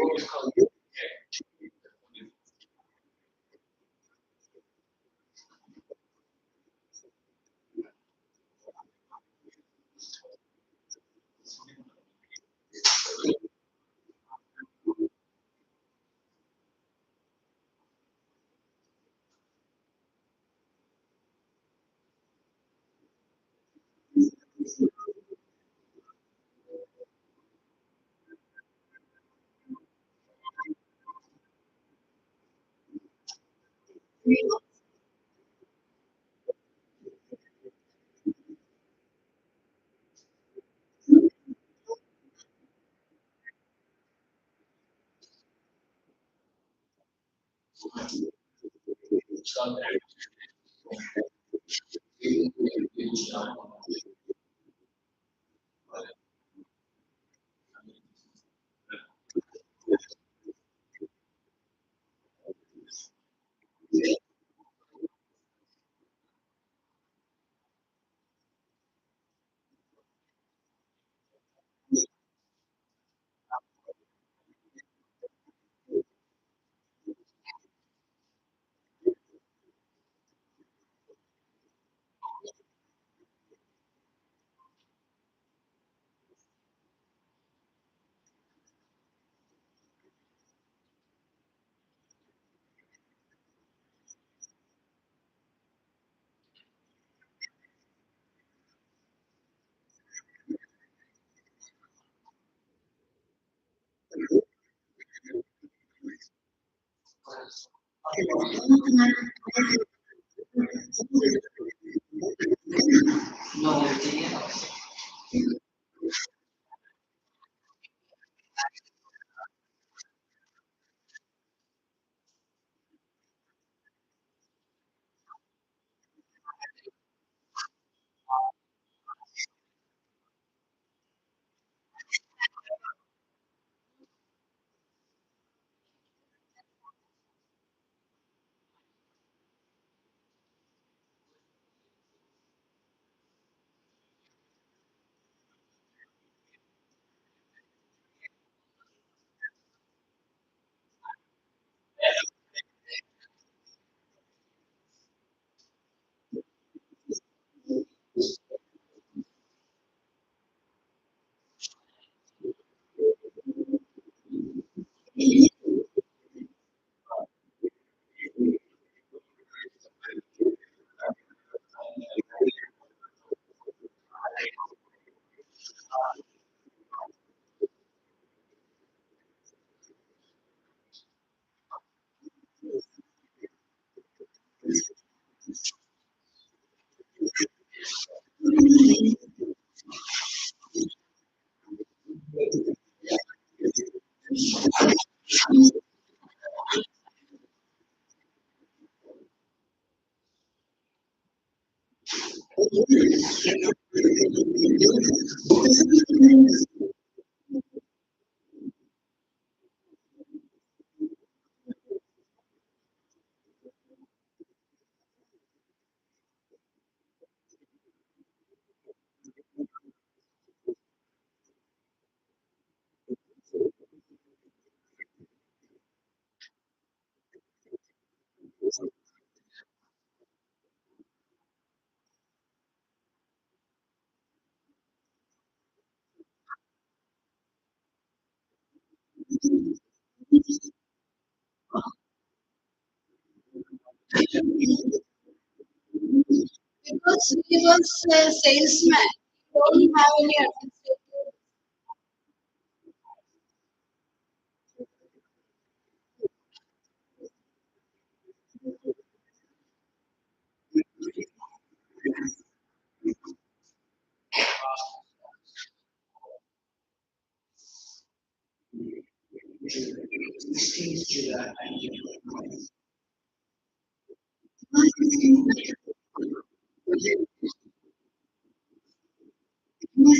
Because he was a salesman. He don't have any administrative.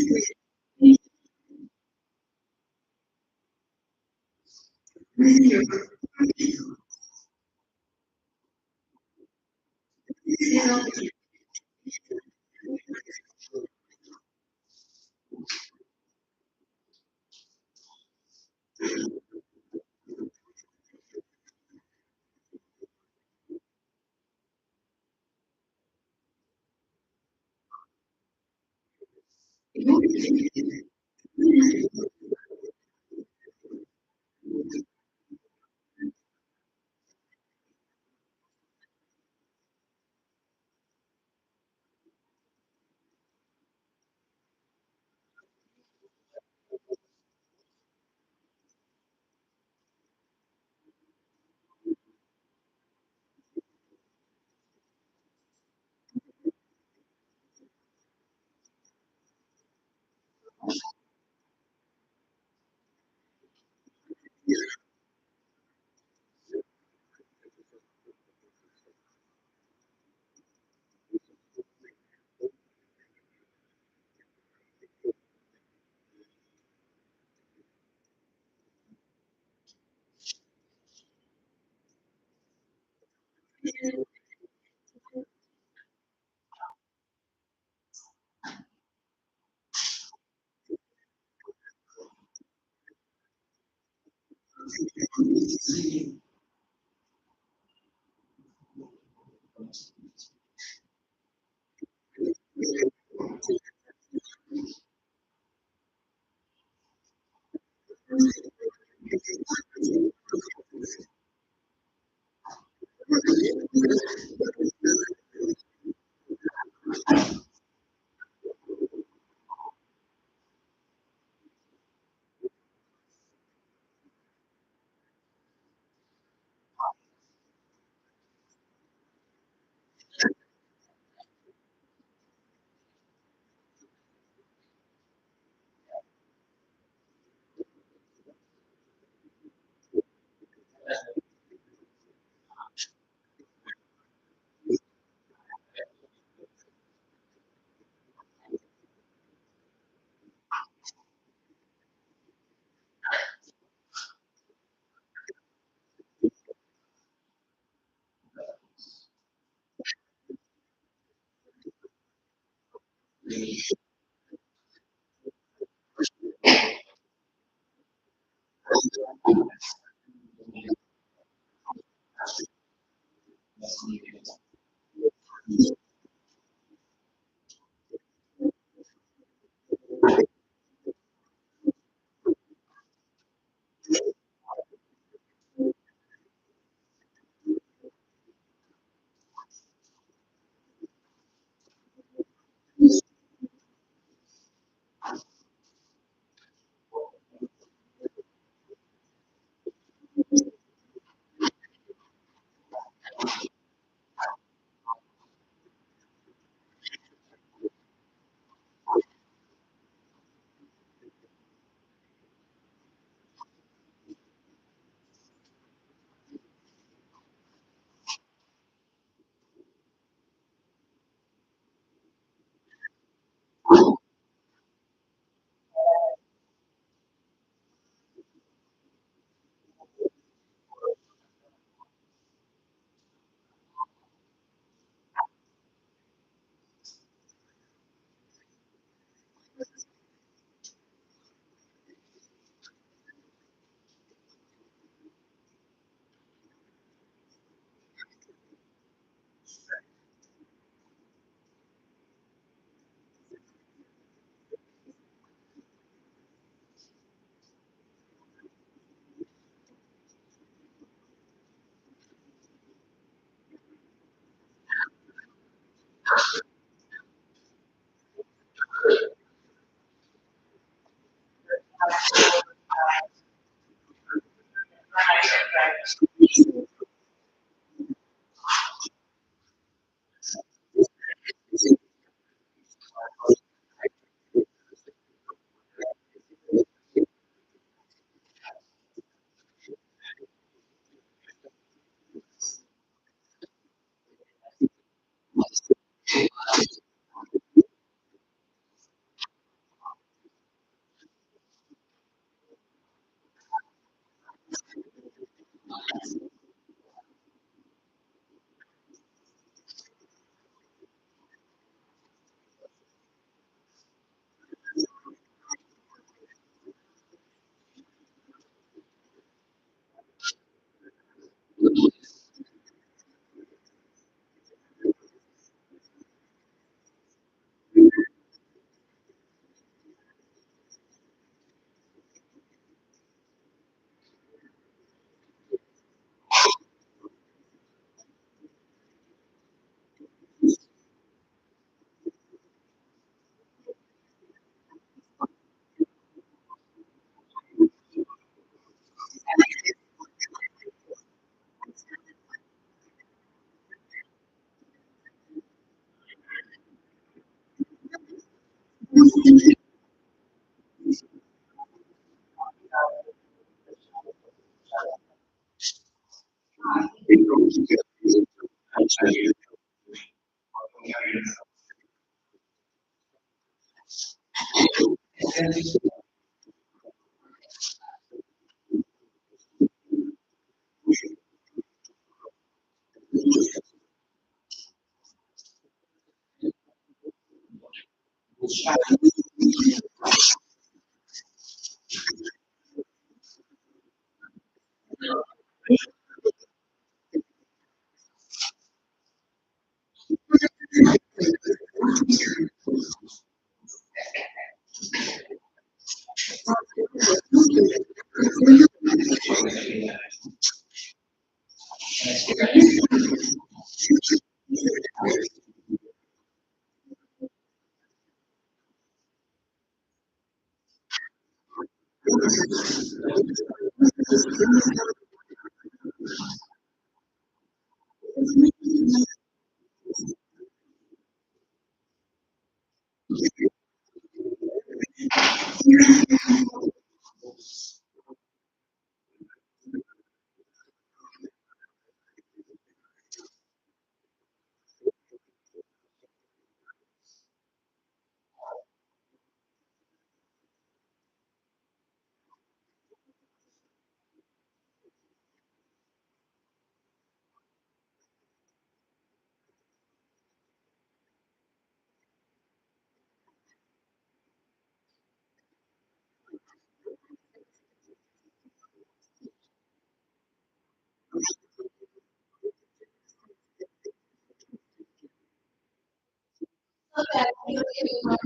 So that we will not,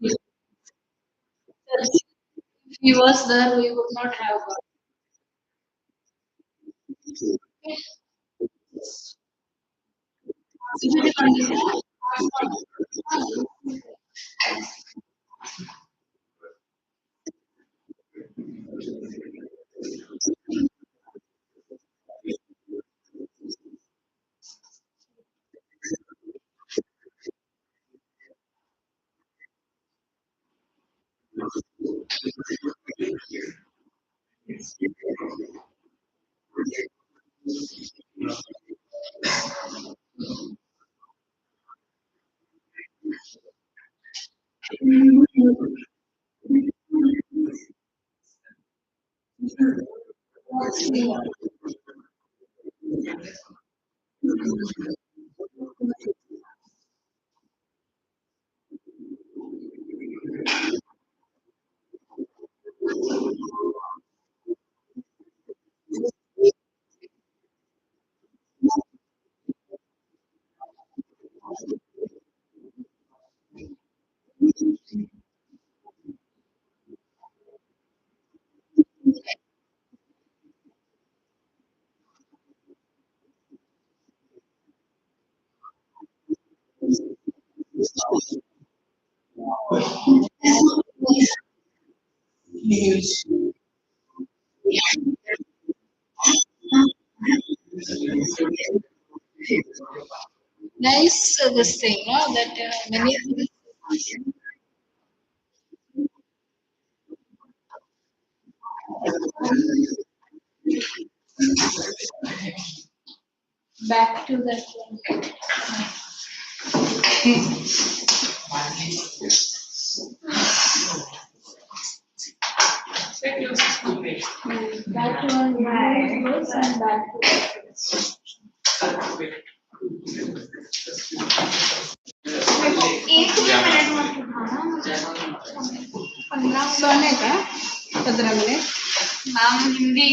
if he was there, we would not have got. Nice, this thing, no? That many. Back to that one. Back to one goes and back to. एक ही minute मत उठाना मुझे 15 सोने का 15 minute. Ma'am Hindi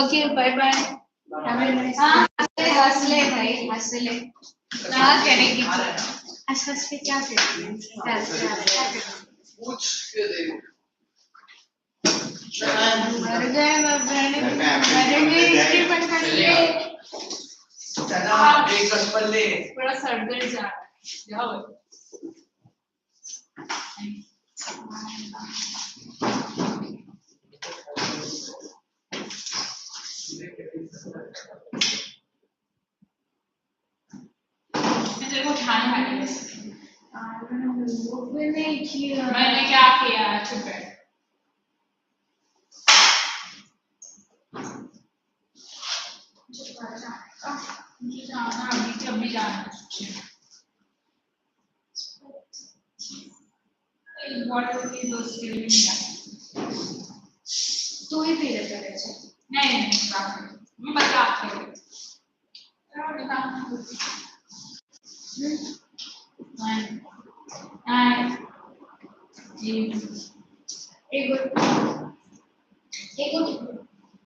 Okay, bye bye. हाँ हंस ले भाई हंस ले क्या करेगी हंस हंस के क्या करेगी मर गए मरेंगे हिस्ट्री पढ़ करके थोड़ा सर्दर्द जा रहा है जाओ मैं तेरे को उठाने वाली हूँ नहीं किया। मैंने क्या किया? चुप है। मुझे जाना अभी के अभी जाना है। वाटर की दोस्त के लिए मिला। तू ही पी ले पहले से। नहीं मैं बता रही हूँ। एक